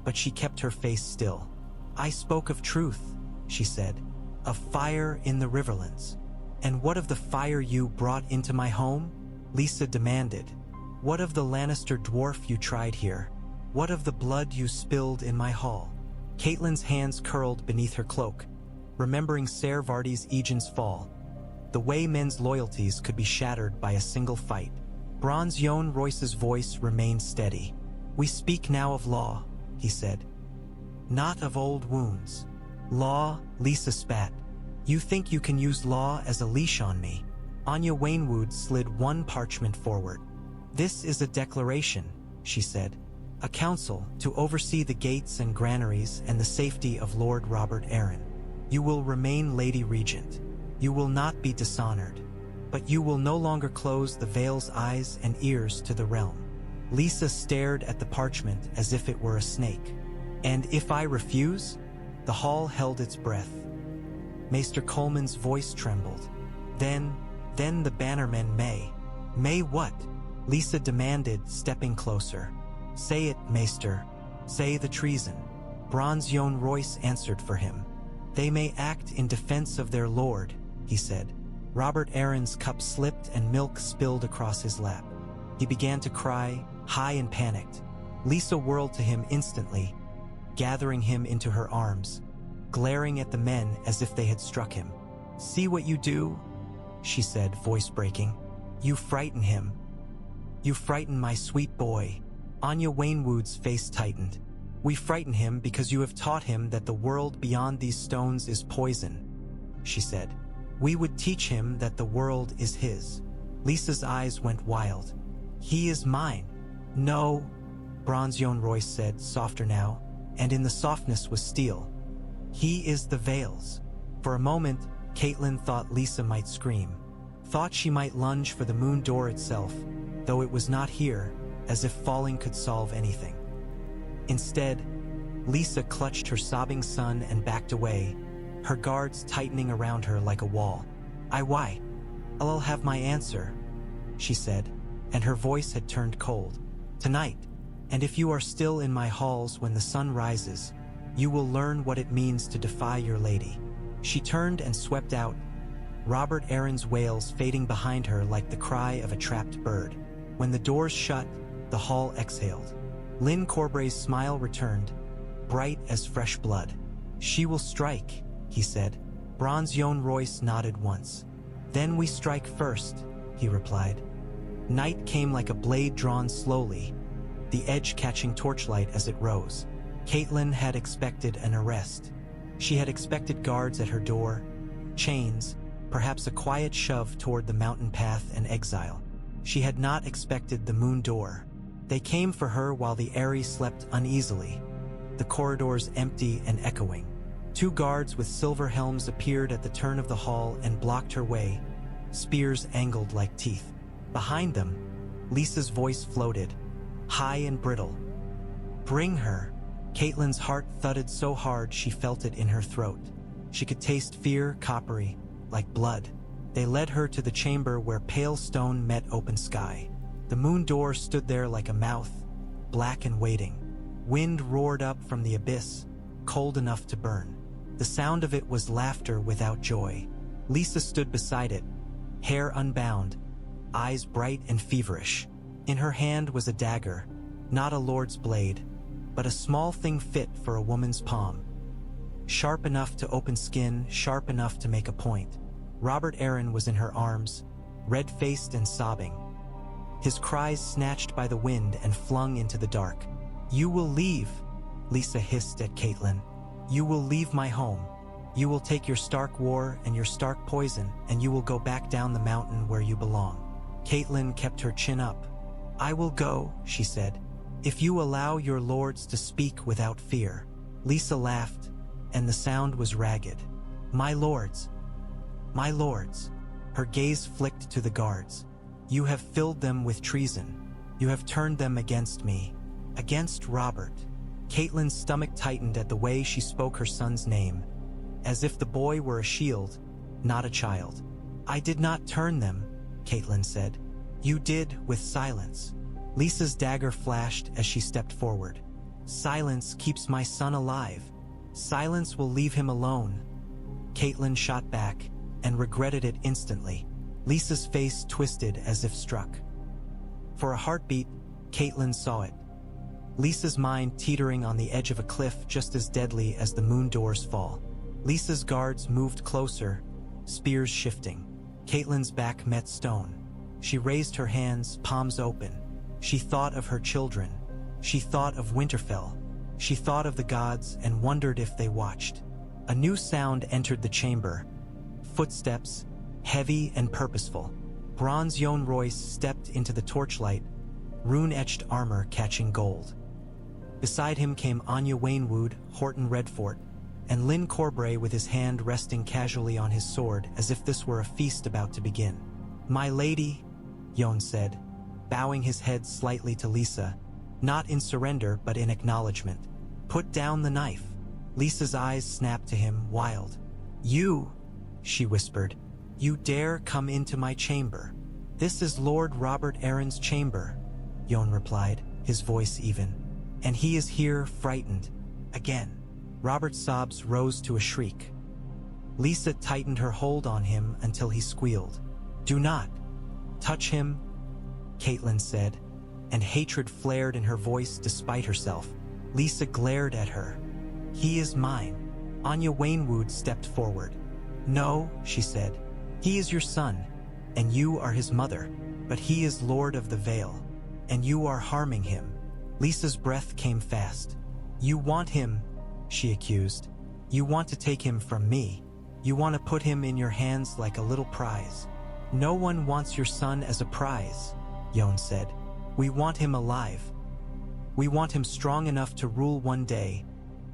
but she kept her face still. I spoke of truth, she said, of fire in the Riverlands. And what of the fire you brought into my home? Lysa demanded. What of the Lannister dwarf you tried here? What of the blood you spilled in my hall? Catelyn's hands curled beneath her cloak, remembering Ser Vardy's Aegon's fall. The way men's loyalties could be shattered by a single fight. Bronze Yohn Royce's voice remained steady. We speak now of law, he said. Not of old wounds. Law, Lysa spat. You think you can use law as a leash on me? Anya Waynwood slid one parchment forward. This is a declaration, she said. A council to oversee the gates and granaries and the safety of Lord Robert Arryn. You will remain Lady Regent. You will not be dishonored. But you will no longer close the Vale's eyes and ears to the realm. Lysa stared at the parchment as if it were a snake. And if I refuse? The hall held its breath. Maester Coleman's voice trembled. Then the bannermen may. May what? Lysa demanded, stepping closer. Say it, Maester. Say the treason. Bronze Yohn Royce answered for him. They may act in defense of their lord, he said. Robert Arryn's cup slipped and milk spilled across his lap. He began to cry, high and panicked. Lisa whirled to him instantly, gathering him into her arms, glaring at the men as if they had struck him. "See what you do?" she said, voice breaking. "You frighten him. You frighten my sweet boy." Anya Waynwood's face tightened. "We frighten him because you have taught him that the world beyond these stones is poison," she said. "We would teach him that the world is his." Lisa's eyes went wild. "He is mine." "No," Bronze Yohn Royce said, softer now, and in the softness was steel. "He is the Vale's." For a moment, Catelyn thought Lisa might scream, thought she might lunge for the moon door itself, though it was not here, as if falling could solve anything. Instead, Lisa clutched her sobbing son and backed away, her guards tightening around her like a wall. I'll have my answer," she said, and her voice had turned cold. "Tonight, and if you are still in my halls when the sun rises, you will learn what it means to defy your lady." She turned and swept out, Robert Arryn's wails fading behind her like the cry of a trapped bird. When the doors shut, the hall exhaled. Lyn Corbray's smile returned, bright as fresh blood. "She will strike," he said. Bronze Yohn Royce nodded once. "Then we strike first," he replied. Night came like a blade drawn slowly, the edge catching Torchlight as it rose. Catelyn had expected an arrest. She had expected guards at her door, chains, perhaps a quiet shove toward the mountain path and exile. She had not expected the moon door. They came for her while the Eyrie slept uneasily, the corridors empty and echoing. Two guards with silver helms appeared at the turn of the hall and blocked her way, spears angled like teeth. Behind them, Lisa's voice floated, high and brittle. "Bring her." Catelyn's heart thudded so hard she felt it in her throat. She could taste fear, coppery, like blood. They led her to the chamber where pale stone met open sky. The moon door stood there like a mouth, black and waiting. Wind roared up from the abyss, cold enough to burn. The sound of it was laughter without joy. Lisa stood beside it, hair unbound, eyes bright and feverish. In her hand was a dagger, not a lord's blade, but a small thing fit for a woman's palm. Sharp enough to open skin, sharp enough to make a point. Robert Arryn was in her arms, red-faced and sobbing, his cries snatched by the wind and flung into the dark. "You will leave," Lisa hissed at Catelyn. "You will leave my home. You will take your Stark war and your Stark poison, and you will go back down the mountain where you belong." Catelyn kept her chin up. "I will go," she said, "if you allow your lords to speak without fear." Lisa laughed, and the sound was ragged. "My lords. My lords." Her gaze flicked to the guards. "You have filled them with treason. You have turned them against me. Against Robert." Catelyn's stomach tightened at the way she spoke her son's name, as if the boy were a shield, not a child. "I did not turn them," Catelyn said. "You did with silence." Lisa's dagger flashed as she stepped forward. "Silence keeps my son alive. Silence will leave him alone." Catelyn shot back, and regretted it instantly. Lisa's face twisted as if struck. For a heartbeat, Catelyn saw it. Lisa's mind teetering on the edge of a cliff just as deadly as the moon door's fall. Lisa's guards moved closer, spears shifting. Catelyn's back met stone. She raised her hands, palms open. She thought of her children. She thought of Winterfell. She thought of the gods and wondered if they watched. A new sound entered the chamber. Footsteps, heavy and purposeful. Bronze Yohn Royce stepped into the torchlight, rune-etched armor catching gold. Beside him came Anya Waynwood, Horton Redfort, and Lyn Corbray with his hand resting casually on his sword as if this were a feast about to begin. "My lady," Yohn said, bowing his head slightly to Lisa, not in surrender but in acknowledgement. "Put down the knife." Lisa's eyes snapped to him, wild. "You," she whispered, "you dare come into my chamber." "This is Lord Robert Arryn's chamber," Yohn replied, his voice even. "And he is here frightened. Again." Robert's sobs rose to a shriek. Lysa tightened her hold on him until he squealed. "Do not touch him," Catelyn said, and hatred flared in her voice despite herself. Lysa glared at her. "He is mine." Anya Waynwood stepped forward. "No," she said. "He is your son, and you are his mother, but he is Lord of the Vale, and you are harming him." Lysa's breath came fast. "You want him," she accused. "You want to take him from me. You want to put him in your hands like a little prize." "No one wants your son as a prize," Yohn said. "We want him alive. We want him strong enough to rule one day,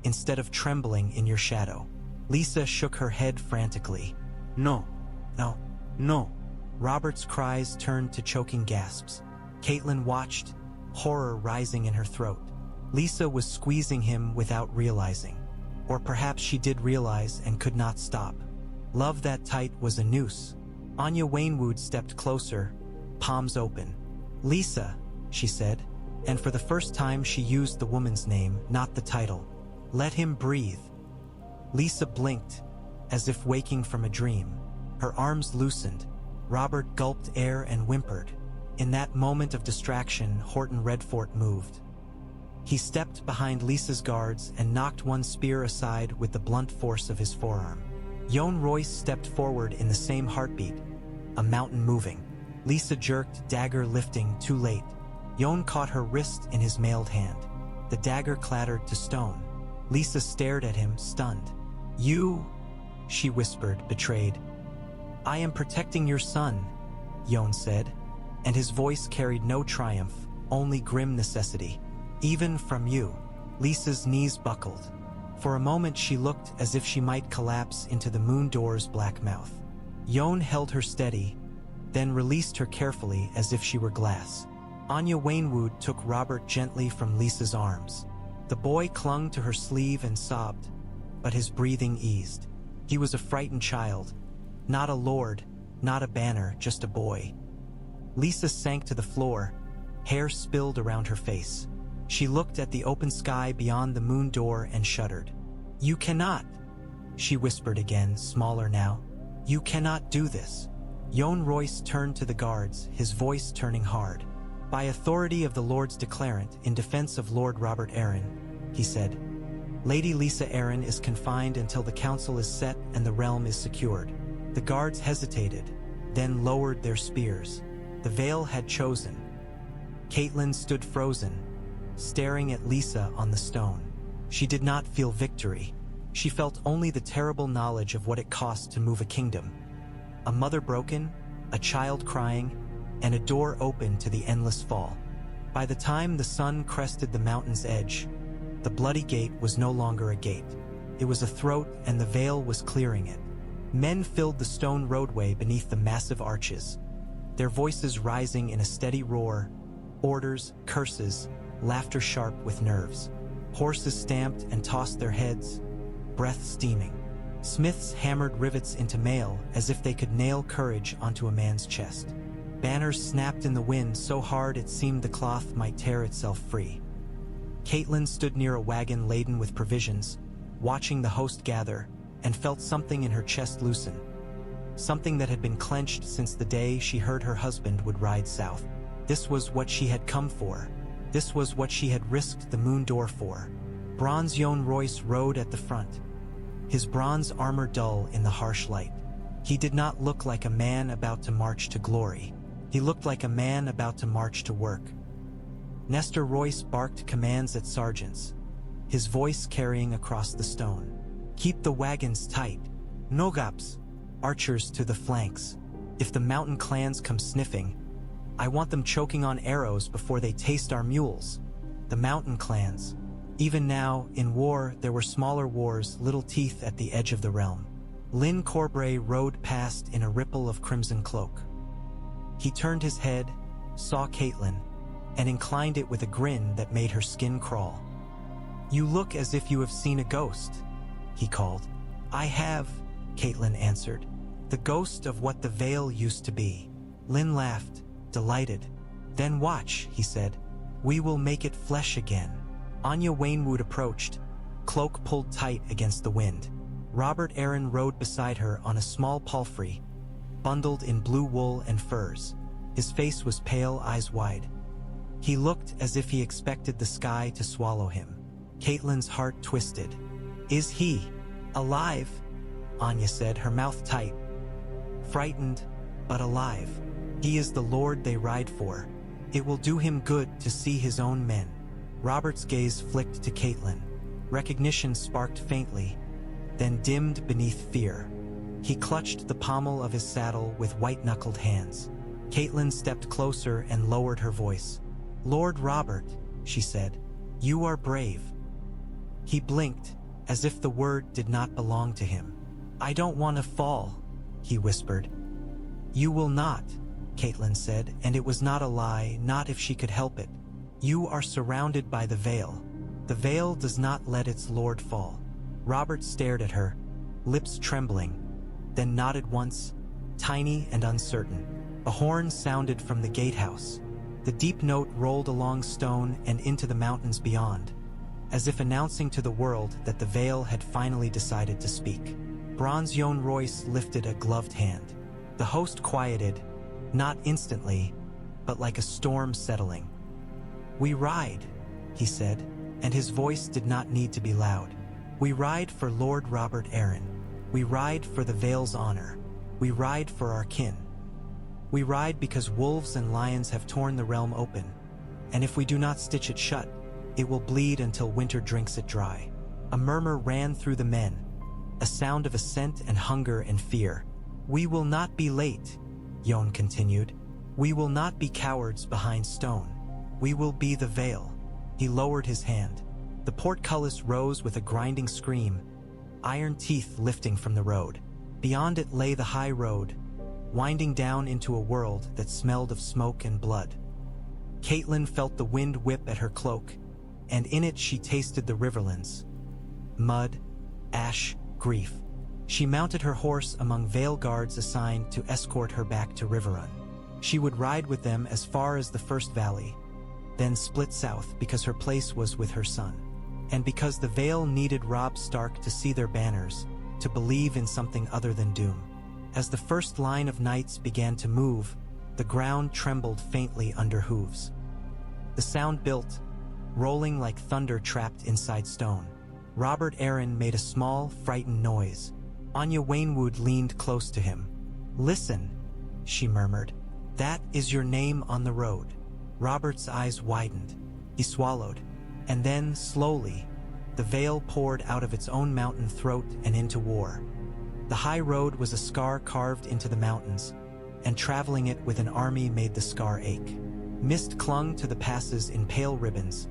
instead of trembling in your shadow." Lysa shook her head frantically. "No, no, no." Robert's cries turned to choking gasps. Catelyn watched, horror rising in her throat. Lysa was squeezing him without realizing. Or perhaps she did realize and could not stop. Love that tight was a noose. Anya Waynwood stepped closer, palms open. "Lysa," she said, and for the first time she used the woman's name, not the title. "Let him breathe." Lysa blinked, as if waking from a dream. Her arms loosened. Robert gulped air and whimpered. In that moment of distraction, Horton Redfort moved. He stepped behind Lysa's guards and knocked one spear aside with the blunt force of his forearm. Yohn Royce stepped forward in the same heartbeat, a mountain moving. Lysa jerked, dagger lifting, too late. Yohn caught her wrist in his mailed hand. The dagger clattered to stone. Lysa stared at him, stunned. "You," she whispered, betrayed. "I am protecting your son," Yohn said, and his voice carried no triumph, only grim necessity. "Even from you." Lysa's knees buckled. For a moment she looked as if she might collapse into the moon door's black mouth. Yohn held her steady, then released her carefully as if she were glass. Anya Waynwood took Robert gently from Lysa's arms. The boy clung to her sleeve and sobbed, but his breathing eased. He was a frightened child. Not a lord, not a banner, just a boy. Lysa sank to the floor, hair spilled around her face. She looked at the open sky beyond the moon door and shuddered. "You cannot," she whispered again, smaller now. "You cannot do this." Yohn Royce turned to the guards, his voice turning hard. "By authority of the Lord's declarant in defense of Lord Robert Arryn," he said, "Lady Lysa Arryn is confined until the council is set and the realm is secured." The guards hesitated, then lowered their spears. The Vale had chosen. Catelyn stood frozen, staring at Lysa on the stone. She did not feel victory. She felt only the terrible knowledge of what it cost to move a kingdom. A mother broken, a child crying, and a door open to the endless fall. By the time the sun crested the mountain's edge, the bloody gate was no longer a gate. It was a throat, and the Vale was clearing it. Men filled the stone roadway beneath the massive arches, their voices rising in a steady roar, orders, curses, laughter sharp with nerves. Horses stamped and tossed their heads, breath steaming. Smiths hammered rivets into mail as if they could nail courage onto a man's chest. Banners snapped in the wind so hard it seemed the cloth might tear itself free. Catelyn stood near a wagon laden with provisions, watching the host gather, and felt something in her chest loosen. Something that had been clenched since the day she heard her husband would ride south. This was what she had come for. This was what she had risked the moon door for. Bronze Yohn Royce rode at the front, his bronze armor dull in the harsh light. He did not look like a man about to march to glory. He looked like a man about to march to work. Nestor Royce barked commands at sergeants, his voice carrying across the stone. "Keep the wagons tight. Nogaps, archers to the flanks. If the mountain clans come sniffing, I want them choking on arrows before they taste our mules." The mountain clans. Even now, in war, there were smaller wars, little teeth at the edge of the realm. Lyn Corbray rode past in a ripple of crimson cloak. He turned his head, saw Catelyn, and inclined it with a grin that made her skin crawl. "You look as if you have seen a ghost," he called. "I have," Catelyn answered. "The ghost of what the Vale used to be." Lyn laughed, delighted. "Then watch," he said. "We will make it flesh again." Anya Waynwood approached, cloak pulled tight against the wind. Robert Arryn rode beside her on a small palfrey, bundled in blue wool and furs. His face was pale, eyes wide. He looked as if he expected the sky to swallow him. Catelyn's heart twisted. "Is he alive?" Anya said, her mouth tight. "Frightened, but alive. He is the lord they ride for. It will do him good to see his own men." Robert's gaze flicked to Catelyn. Recognition sparked faintly, then dimmed beneath fear. He clutched the pommel of his saddle with white-knuckled hands. Catelyn stepped closer and lowered her voice. "Lord Robert," she said, "you are brave." He blinked, as if the word did not belong to him. "I don't want to fall," he whispered. "You will not," Catelyn said, and it was not a lie, not if she could help it. "You are surrounded by the Vale. The Vale does not let its lord fall." Robert stared at her, lips trembling, then nodded once, tiny and uncertain. A horn sounded from the gatehouse. The deep note rolled along stone and into the mountains beyond, as if announcing to the world that the Vale had finally decided to speak. Bronze Yohn Royce lifted a gloved hand. The host quieted, not instantly, but like a storm settling. "We ride," he said, and his voice did not need to be loud. "We ride for Lord Robert Arryn. We ride for the Vale's honor. We ride for our kin. We ride because wolves and lions have torn the realm open, and if we do not stitch it shut, it will bleed until winter drinks it dry." A murmur ran through the men, a sound of assent and hunger and fear. "We will not be late," Yohn continued. "We will not be cowards behind stone. We will be the Vale." He lowered his hand. The portcullis rose with a grinding scream, iron teeth lifting from the road. Beyond it lay the high road, winding down into a world that smelled of smoke and blood. Catelyn felt the wind whip at her cloak, and in it she tasted the Riverlands. Mud, ash, grief. She mounted her horse among Vale guards assigned to escort her back to Riverrun. She would ride with them as far as the First Valley, then split south because her place was with her son. And because the Vale needed Robb Stark to see their banners, to believe in something other than doom. As the first line of knights began to move, the ground trembled faintly under hooves. The sound built, rolling like thunder trapped inside stone. Robert Arryn made a small, frightened noise. Anya Waynwood leaned close to him. "Listen," she murmured. "That is your name on the road." Robert's eyes widened. He swallowed, and then, slowly, the Vale poured out of its own mountain throat and into war. The high road was a scar carved into the mountains, and traveling it with an army made the scar ache. Mist clung to the passes in pale ribbons,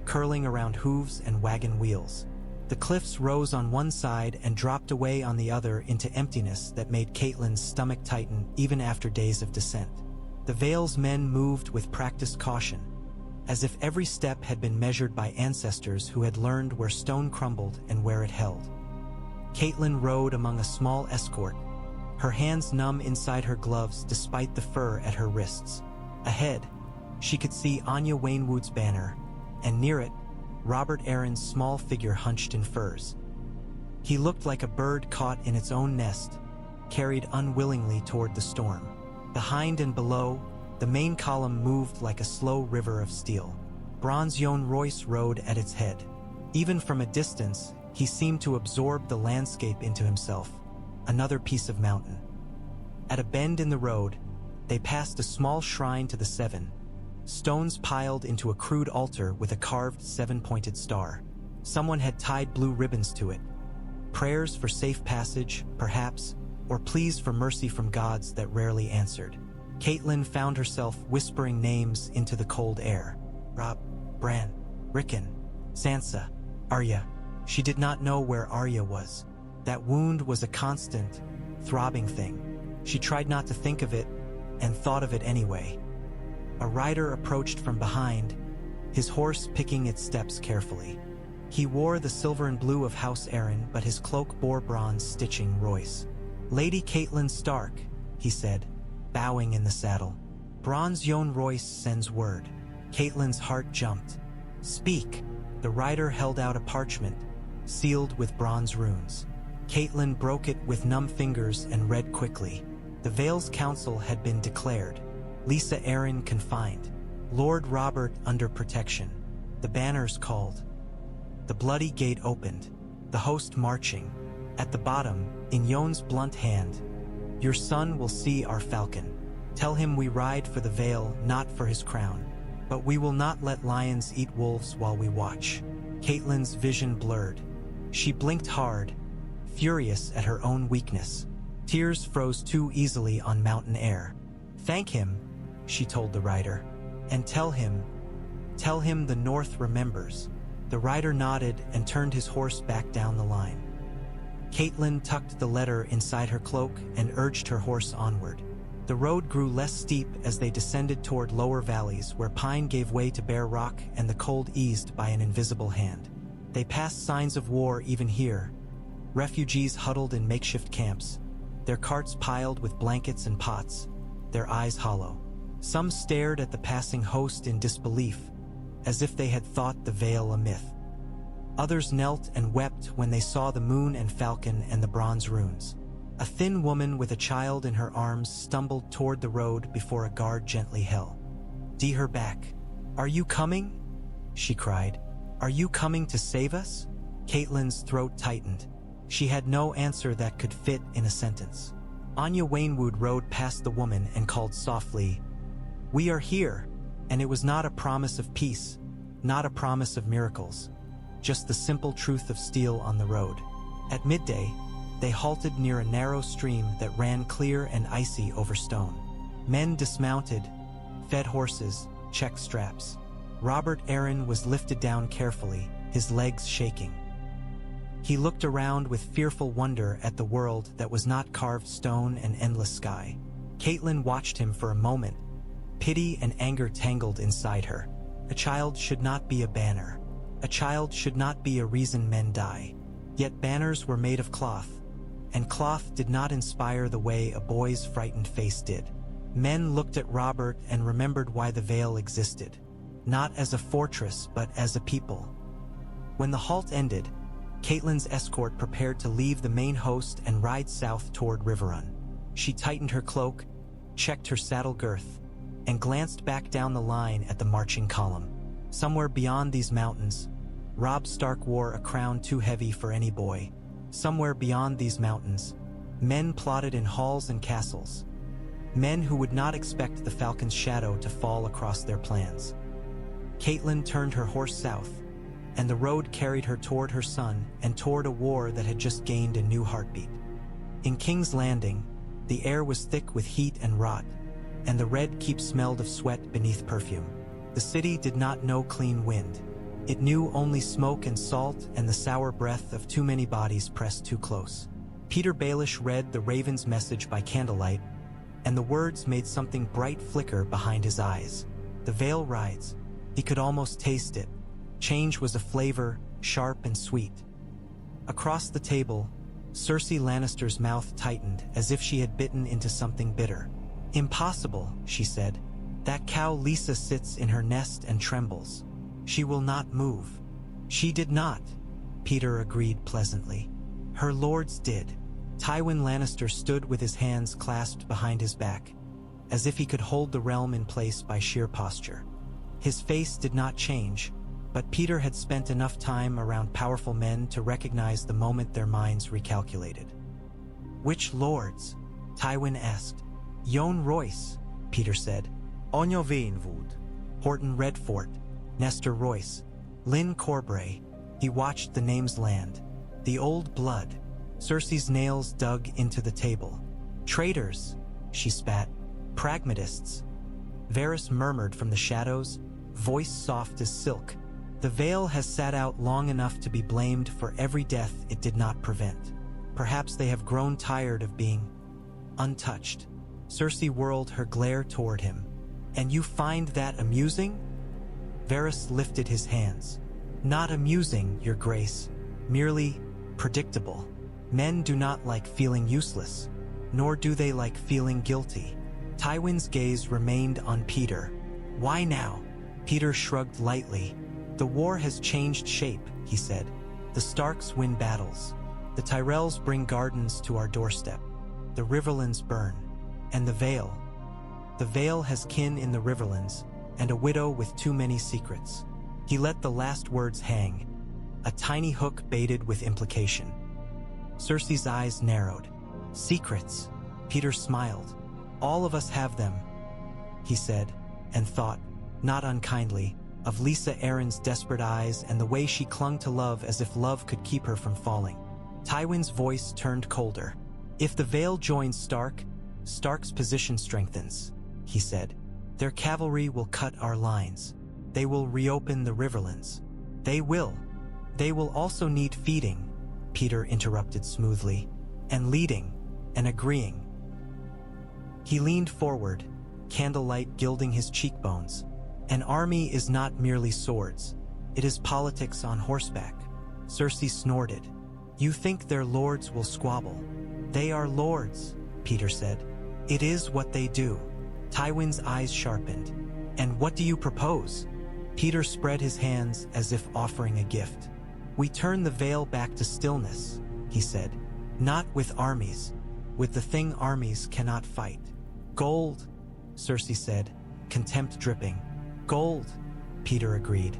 curling around hooves and wagon wheels. The cliffs rose on one side and dropped away on the other into emptiness that made Catelyn's stomach tighten even after days of descent. The Vale's men moved with practiced caution, as if every step had been measured by ancestors who had learned where stone crumbled and where it held. Catelyn rode among a small escort, her hands numb inside her gloves despite the fur at her wrists. Ahead, she could see Anya Waynwood's banner, and near it, Robert Arryn's small figure hunched in furs. He looked like a bird caught in its own nest, carried unwillingly toward the storm. Behind and below, the main column moved like a slow river of steel. Bronze Yohn Royce rode at its head. Even from a distance, he seemed to absorb the landscape into himself, another piece of mountain. At a bend in the road, they passed a small shrine to the Seven, stones piled into a crude altar with a carved seven-pointed star. Someone had tied blue ribbons to it. Prayers for safe passage, perhaps, or pleas for mercy from gods that rarely answered. Catelyn found herself whispering names into the cold air. Robb, Bran, Rickon, Sansa, Arya. She did not know where Arya was. That wound was a constant, throbbing thing. She tried not to think of it, and thought of it anyway. A rider approached from behind, his horse picking its steps carefully. He wore the silver and blue of House Arryn, but his cloak bore bronze stitching Royce. "Lady Catelyn Stark," he said, bowing in the saddle. "Bronze Yohn Royce sends word." Catelyn's heart jumped. "Speak." The rider held out a parchment, sealed with bronze runes. Catelyn broke it with numb fingers and read quickly. The Vale's council had been declared. Lysa Arryn confined. Lord Robert under protection. The banners called. The bloody gate opened. The host marching. At the bottom, in Yohn's blunt hand, "Your son will see our falcon. Tell him we ride for the Vale, not for his crown. But we will not let lions eat wolves while we watch." Catelyn's vision blurred. She blinked hard, furious at her own weakness. Tears froze too easily on mountain air. "Thank him," she told the rider. "And tell him the North remembers." The rider nodded and turned his horse back down the line. Catelyn tucked the letter inside her cloak and urged her horse onward. The road grew less steep as they descended toward lower valleys where pine gave way to bare rock and the cold eased by an invisible hand. They passed signs of war even here. Refugees huddled in makeshift camps, their carts piled with blankets and pots, their eyes hollow. Some stared at the passing host in disbelief, as if they had thought the Vale a myth. Others knelt and wept when they saw the moon and falcon and the bronze runes. A thin woman with a child in her arms stumbled toward the road before a guard gently held her back. "Are you coming?" she cried. "Are you coming to save us?" Catelyn's throat tightened. She had no answer that could fit in a sentence. Anya Waynwood rode past the woman and called softly, "We are here," and it was not a promise of peace, not a promise of miracles, just the simple truth of steel on the road. At midday, they halted near a narrow stream that ran clear and icy over stone. Men dismounted, fed horses, checked straps. Robert Arryn was lifted down carefully, his legs shaking. He looked around with fearful wonder at the world that was not carved stone and endless sky. Catelyn watched him for a moment, pity and anger tangled inside her. A child should not be a banner. A child should not be a reason men die. Yet banners were made of cloth, and cloth did not inspire the way a boy's frightened face did. Men looked at Robert and remembered why the Vale existed, not as a fortress but as a people. When the halt ended, Catelyn's escort prepared to leave the main host and ride south toward Riverrun. She tightened her cloak, checked her saddle girth, and glanced back down the line at the marching column. Somewhere beyond these mountains, Robb Stark wore a crown too heavy for any boy. Somewhere beyond these mountains, men plotted in halls and castles. Men who would not expect the falcon's shadow to fall across their plans. Catelyn turned her horse south, and the road carried her toward her son and toward a war that had just gained a new heartbeat. In King's Landing, the air was thick with heat and rot, and the red keep smelled of sweat beneath perfume. The city did not know clean wind. It knew only smoke and salt and the sour breath of too many bodies pressed too close. Peter Baelish read the Raven's message by candlelight, and the words made something bright flicker behind his eyes. The Vale rides. He could almost taste it. Change was a flavor, sharp and sweet. Across the table, Cersei Lannister's mouth tightened as if she had bitten into something bitter. "Impossible," she said. "That cow Lysa sits in her nest and trembles. She will not move." "She did not," Peter agreed pleasantly. "Her lords did." Tywin Lannister stood with his hands clasped behind his back, as if he could hold the realm in place by sheer posture. His face did not change, but Peter had spent enough time around powerful men to recognize the moment their minds recalculated. "Which lords?" Tywin asked. "Yohn Royce," Peter said. "Onyo Waynwood." Horton Redfort, Nestor Royce, Lynn Corbray. He watched the names land. The old blood. Cersei's nails dug into the table. "Traitors," she spat. "Pragmatists." Varys murmured from the shadows, voice soft as silk. "The Vale has sat out long enough to be blamed for every death it did not prevent. Perhaps they have grown tired of being untouched." Cersei whirled her glare toward him. "And you find that amusing?" Varys lifted his hands. "Not amusing, Your Grace. Merely predictable. Men do not like feeling useless, nor do they like feeling guilty." Tywin's gaze remained on Peter. "Why now?" Peter shrugged lightly. "The war has changed shape," he said. "The Starks win battles. The Tyrells bring gardens to our doorstep. The Riverlands burn. And the Vale. The Vale has kin in the Riverlands, and a widow with too many secrets. He let the last words hang, a tiny hook baited with implication. Cersei's eyes narrowed. Secrets. Peter smiled. All of us have them, he said, and thought, not unkindly, of Lisa Arryn's desperate eyes and the way she clung to love as if love could keep her from falling. Tywin's voice turned colder. If the Vale joins Stark, Stark's position strengthens, he said. Their cavalry will cut our lines. They will reopen the Riverlands. They will. They will also need feeding, Peter interrupted smoothly, and leading, and agreeing. He leaned forward, candlelight gilding his cheekbones. An army is not merely swords. It is politics on horseback. Cersei snorted. You think their lords will squabble? They are lords, Peter said. It is what they do. Tywin's eyes sharpened. And what do you propose? Peter spread his hands as if offering a gift. We turn the Vale back to stillness, he said. Not with armies. With the thing armies cannot fight. Gold, Cersei said, contempt dripping. Gold, Peter agreed.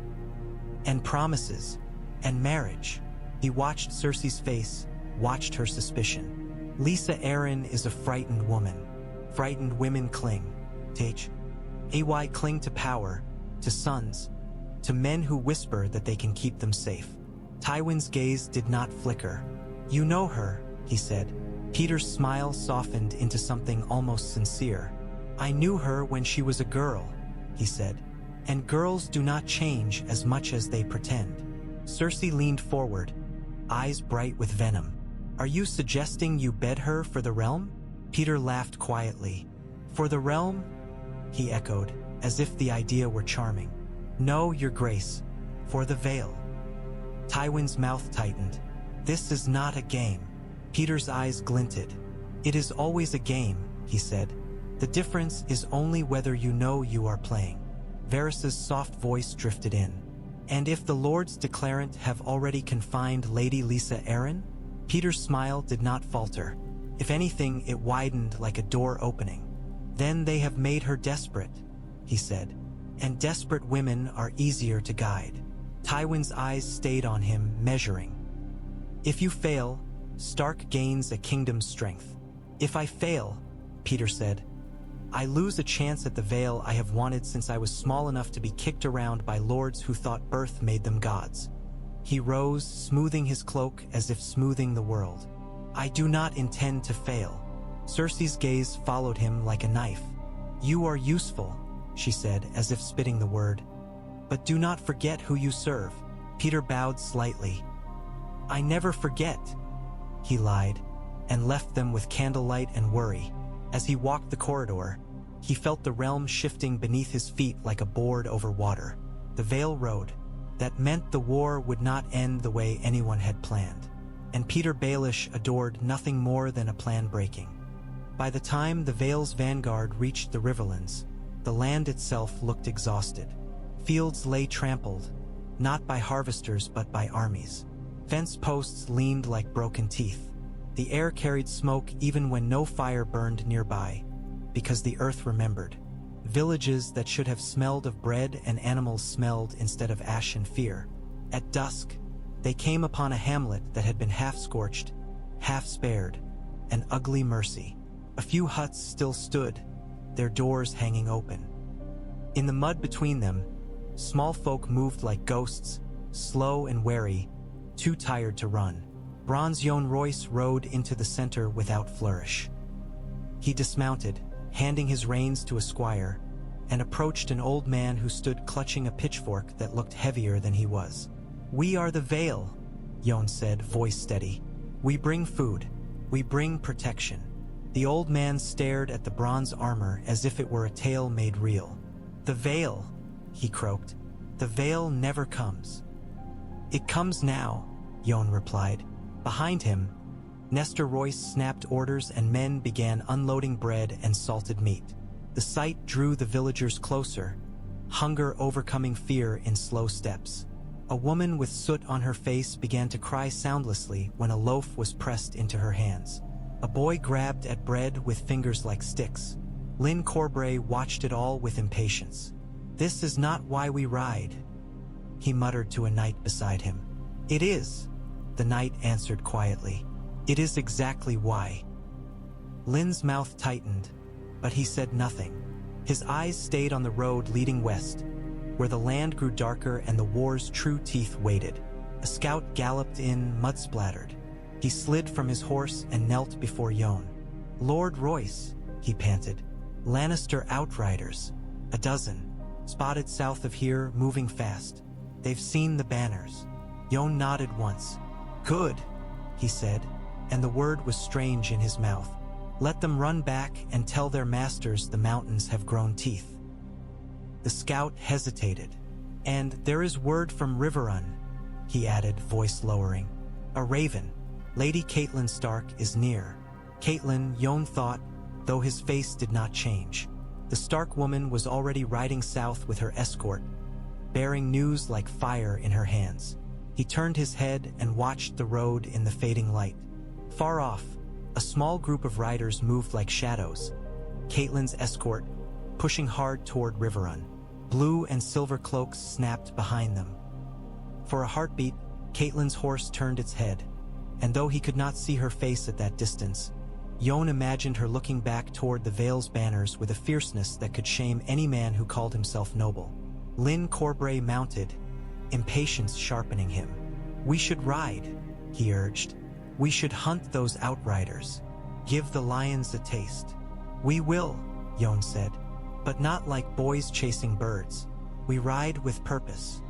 And promises. And marriage. He watched Cersei's face, watched her suspicion. Lisa Arryn is a frightened woman. Frightened women cling. Ay cling to power, to sons, to men who whisper that they can keep them safe. Tywin's gaze did not flicker. You know her, he said. Peter's smile softened into something almost sincere. I knew her when she was a girl, he said. And girls do not change as much as they pretend. Cersei leaned forward, eyes bright with venom. Are you suggesting you bed her for the realm? Peter laughed quietly. For the realm? He echoed, as if the idea were charming. No, your grace. For the Vale. Tywin's mouth tightened. This is not a game. Peter's eyes glinted. It is always a game, he said. The difference is only whether you know you are playing. Varys's soft voice drifted in. And if the Lords Declarant have already confined Lady Lisa Arryn? Peter's smile did not falter. If anything, it widened like a door opening. Then they have made her desperate, he said. And desperate women are easier to guide. Tywin's eyes stayed on him, measuring. If you fail, Stark gains a kingdom's strength. If I fail, Peter said, I lose a chance at the Vale I have wanted since I was small enough to be kicked around by lords who thought birth made them gods. He rose, smoothing his cloak as if smoothing the world. I do not intend to fail. Cersei's gaze followed him like a knife. You are useful, she said, as if spitting the word. But do not forget who you serve. Peter bowed slightly. I never forget, he lied, and left them with candlelight and worry. As he walked the corridor, he felt the realm shifting beneath his feet like a board over water. The Vale Road. That meant the war would not end the way anyone had planned. And Peter Baelish adored nothing more than a plan breaking. By the time the Vale's vanguard reached the Riverlands, the land itself looked exhausted. Fields lay trampled, not by harvesters but by armies. Fence posts leaned like broken teeth. The air carried smoke even when no fire burned nearby, because the earth remembered. Villages that should have smelled of bread and animals smelled instead of ash and fear. At dusk, they came upon a hamlet that had been half-scorched, half-spared, an ugly mercy. A few huts still stood, their doors hanging open. In the mud between them, small folk moved like ghosts, slow and wary, too tired to run. Bronze Yohn Royce rode into the center without flourish. He dismounted, handing his reins to a squire, and approached an old man who stood clutching a pitchfork that looked heavier than he was. We are the Vale, Yohn said, voice steady. We bring food. We bring protection. The old man stared at the bronze armor as if it were a tale made real. The Vale, he croaked. The Vale never comes. It comes now, Yohn replied. Behind him, Nestor Royce snapped orders and men began unloading bread and salted meat. The sight drew the villagers closer, hunger overcoming fear in slow steps. A woman with soot on her face began to cry soundlessly when a loaf was pressed into her hands. A boy grabbed at bread with fingers like sticks. Lyn Corbray watched it all with impatience. "This is not why we ride," he muttered to a knight beside him. "It is," the knight answered quietly. "It is exactly why." Lyn's mouth tightened, but he said nothing. His eyes stayed on the road leading west, where the land grew darker and the war's true teeth waited. A scout galloped in, mud-splattered. He slid from his horse and knelt before Yohn. "Lord Royce," he panted. "Lannister outriders. 12, spotted south of here, moving fast. They've seen the banners." Yohn nodded once. "Good," he said, and the word was strange in his mouth. "Let them run back and tell their masters the mountains have grown teeth." The scout hesitated. "And there is word from Riverrun," he added, voice lowering. "A raven. Lady Catelyn Stark is near." Catelyn, Yohn thought, though his face did not change. The Stark woman was already riding south with her escort, bearing news like fire in her hands. He turned his head and watched the road in the fading light. Far off, a small group of riders moved like shadows, Catelyn's escort, pushing hard toward Riverrun. Blue and silver cloaks snapped behind them. For a heartbeat, Catelyn's horse turned its head, and though he could not see her face at that distance, Yohn imagined her looking back toward the Vale's banners with a fierceness that could shame any man who called himself noble. Lyn Corbray mounted, impatience sharpening him. "We should ride," he urged. "We should hunt those outriders. Give the lions a taste." "We will," Yohn said, "but not like boys chasing birds. We ride with purpose."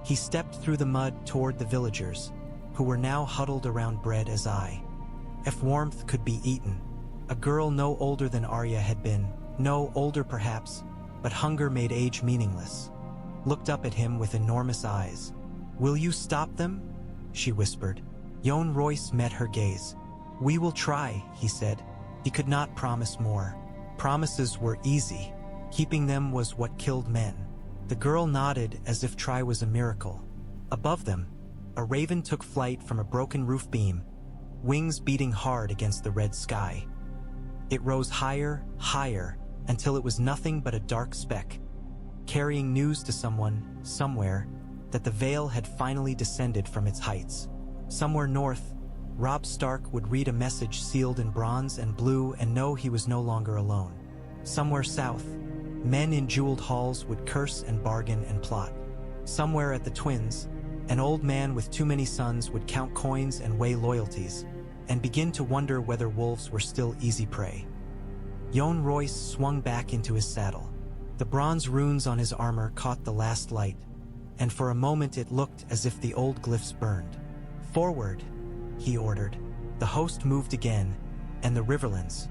He stepped through the mud toward the villagers, who were now huddled around bread as if warmth could be eaten. A girl no older than Arya had been, no older perhaps, but hunger made age meaningless, looked up at him with enormous eyes. "Will you stop them?" she whispered. Yohn Royce met her gaze. "We will try," he said. He could not promise more. Promises were easy. Keeping them was what killed men. The girl nodded as if try was a miracle. Above them, a raven took flight from a broken roof beam, wings beating hard against the red sky. It rose higher, higher, until it was nothing but a dark speck, carrying news to someone, somewhere, that the Vale had finally descended from its heights. Somewhere north, Robb Stark would read a message sealed in bronze and blue and know he was no longer alone. Somewhere south, men in jeweled halls would curse and bargain and plot. Somewhere at the Twins, an old man with too many sons would count coins and weigh loyalties, and begin to wonder whether wolves were still easy prey. Yohn Royce swung back into his saddle. The bronze runes on his armor caught the last light, and for a moment it looked as if the old glyphs burned. "Forward," he ordered. The host moved again, and the Riverlands,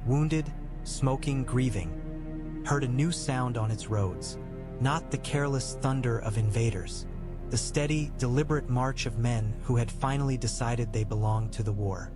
wounded, smoking, grieving, heard a new sound on its roads. Not the careless thunder of invaders, the steady, deliberate march of men who had finally decided they belonged to the war.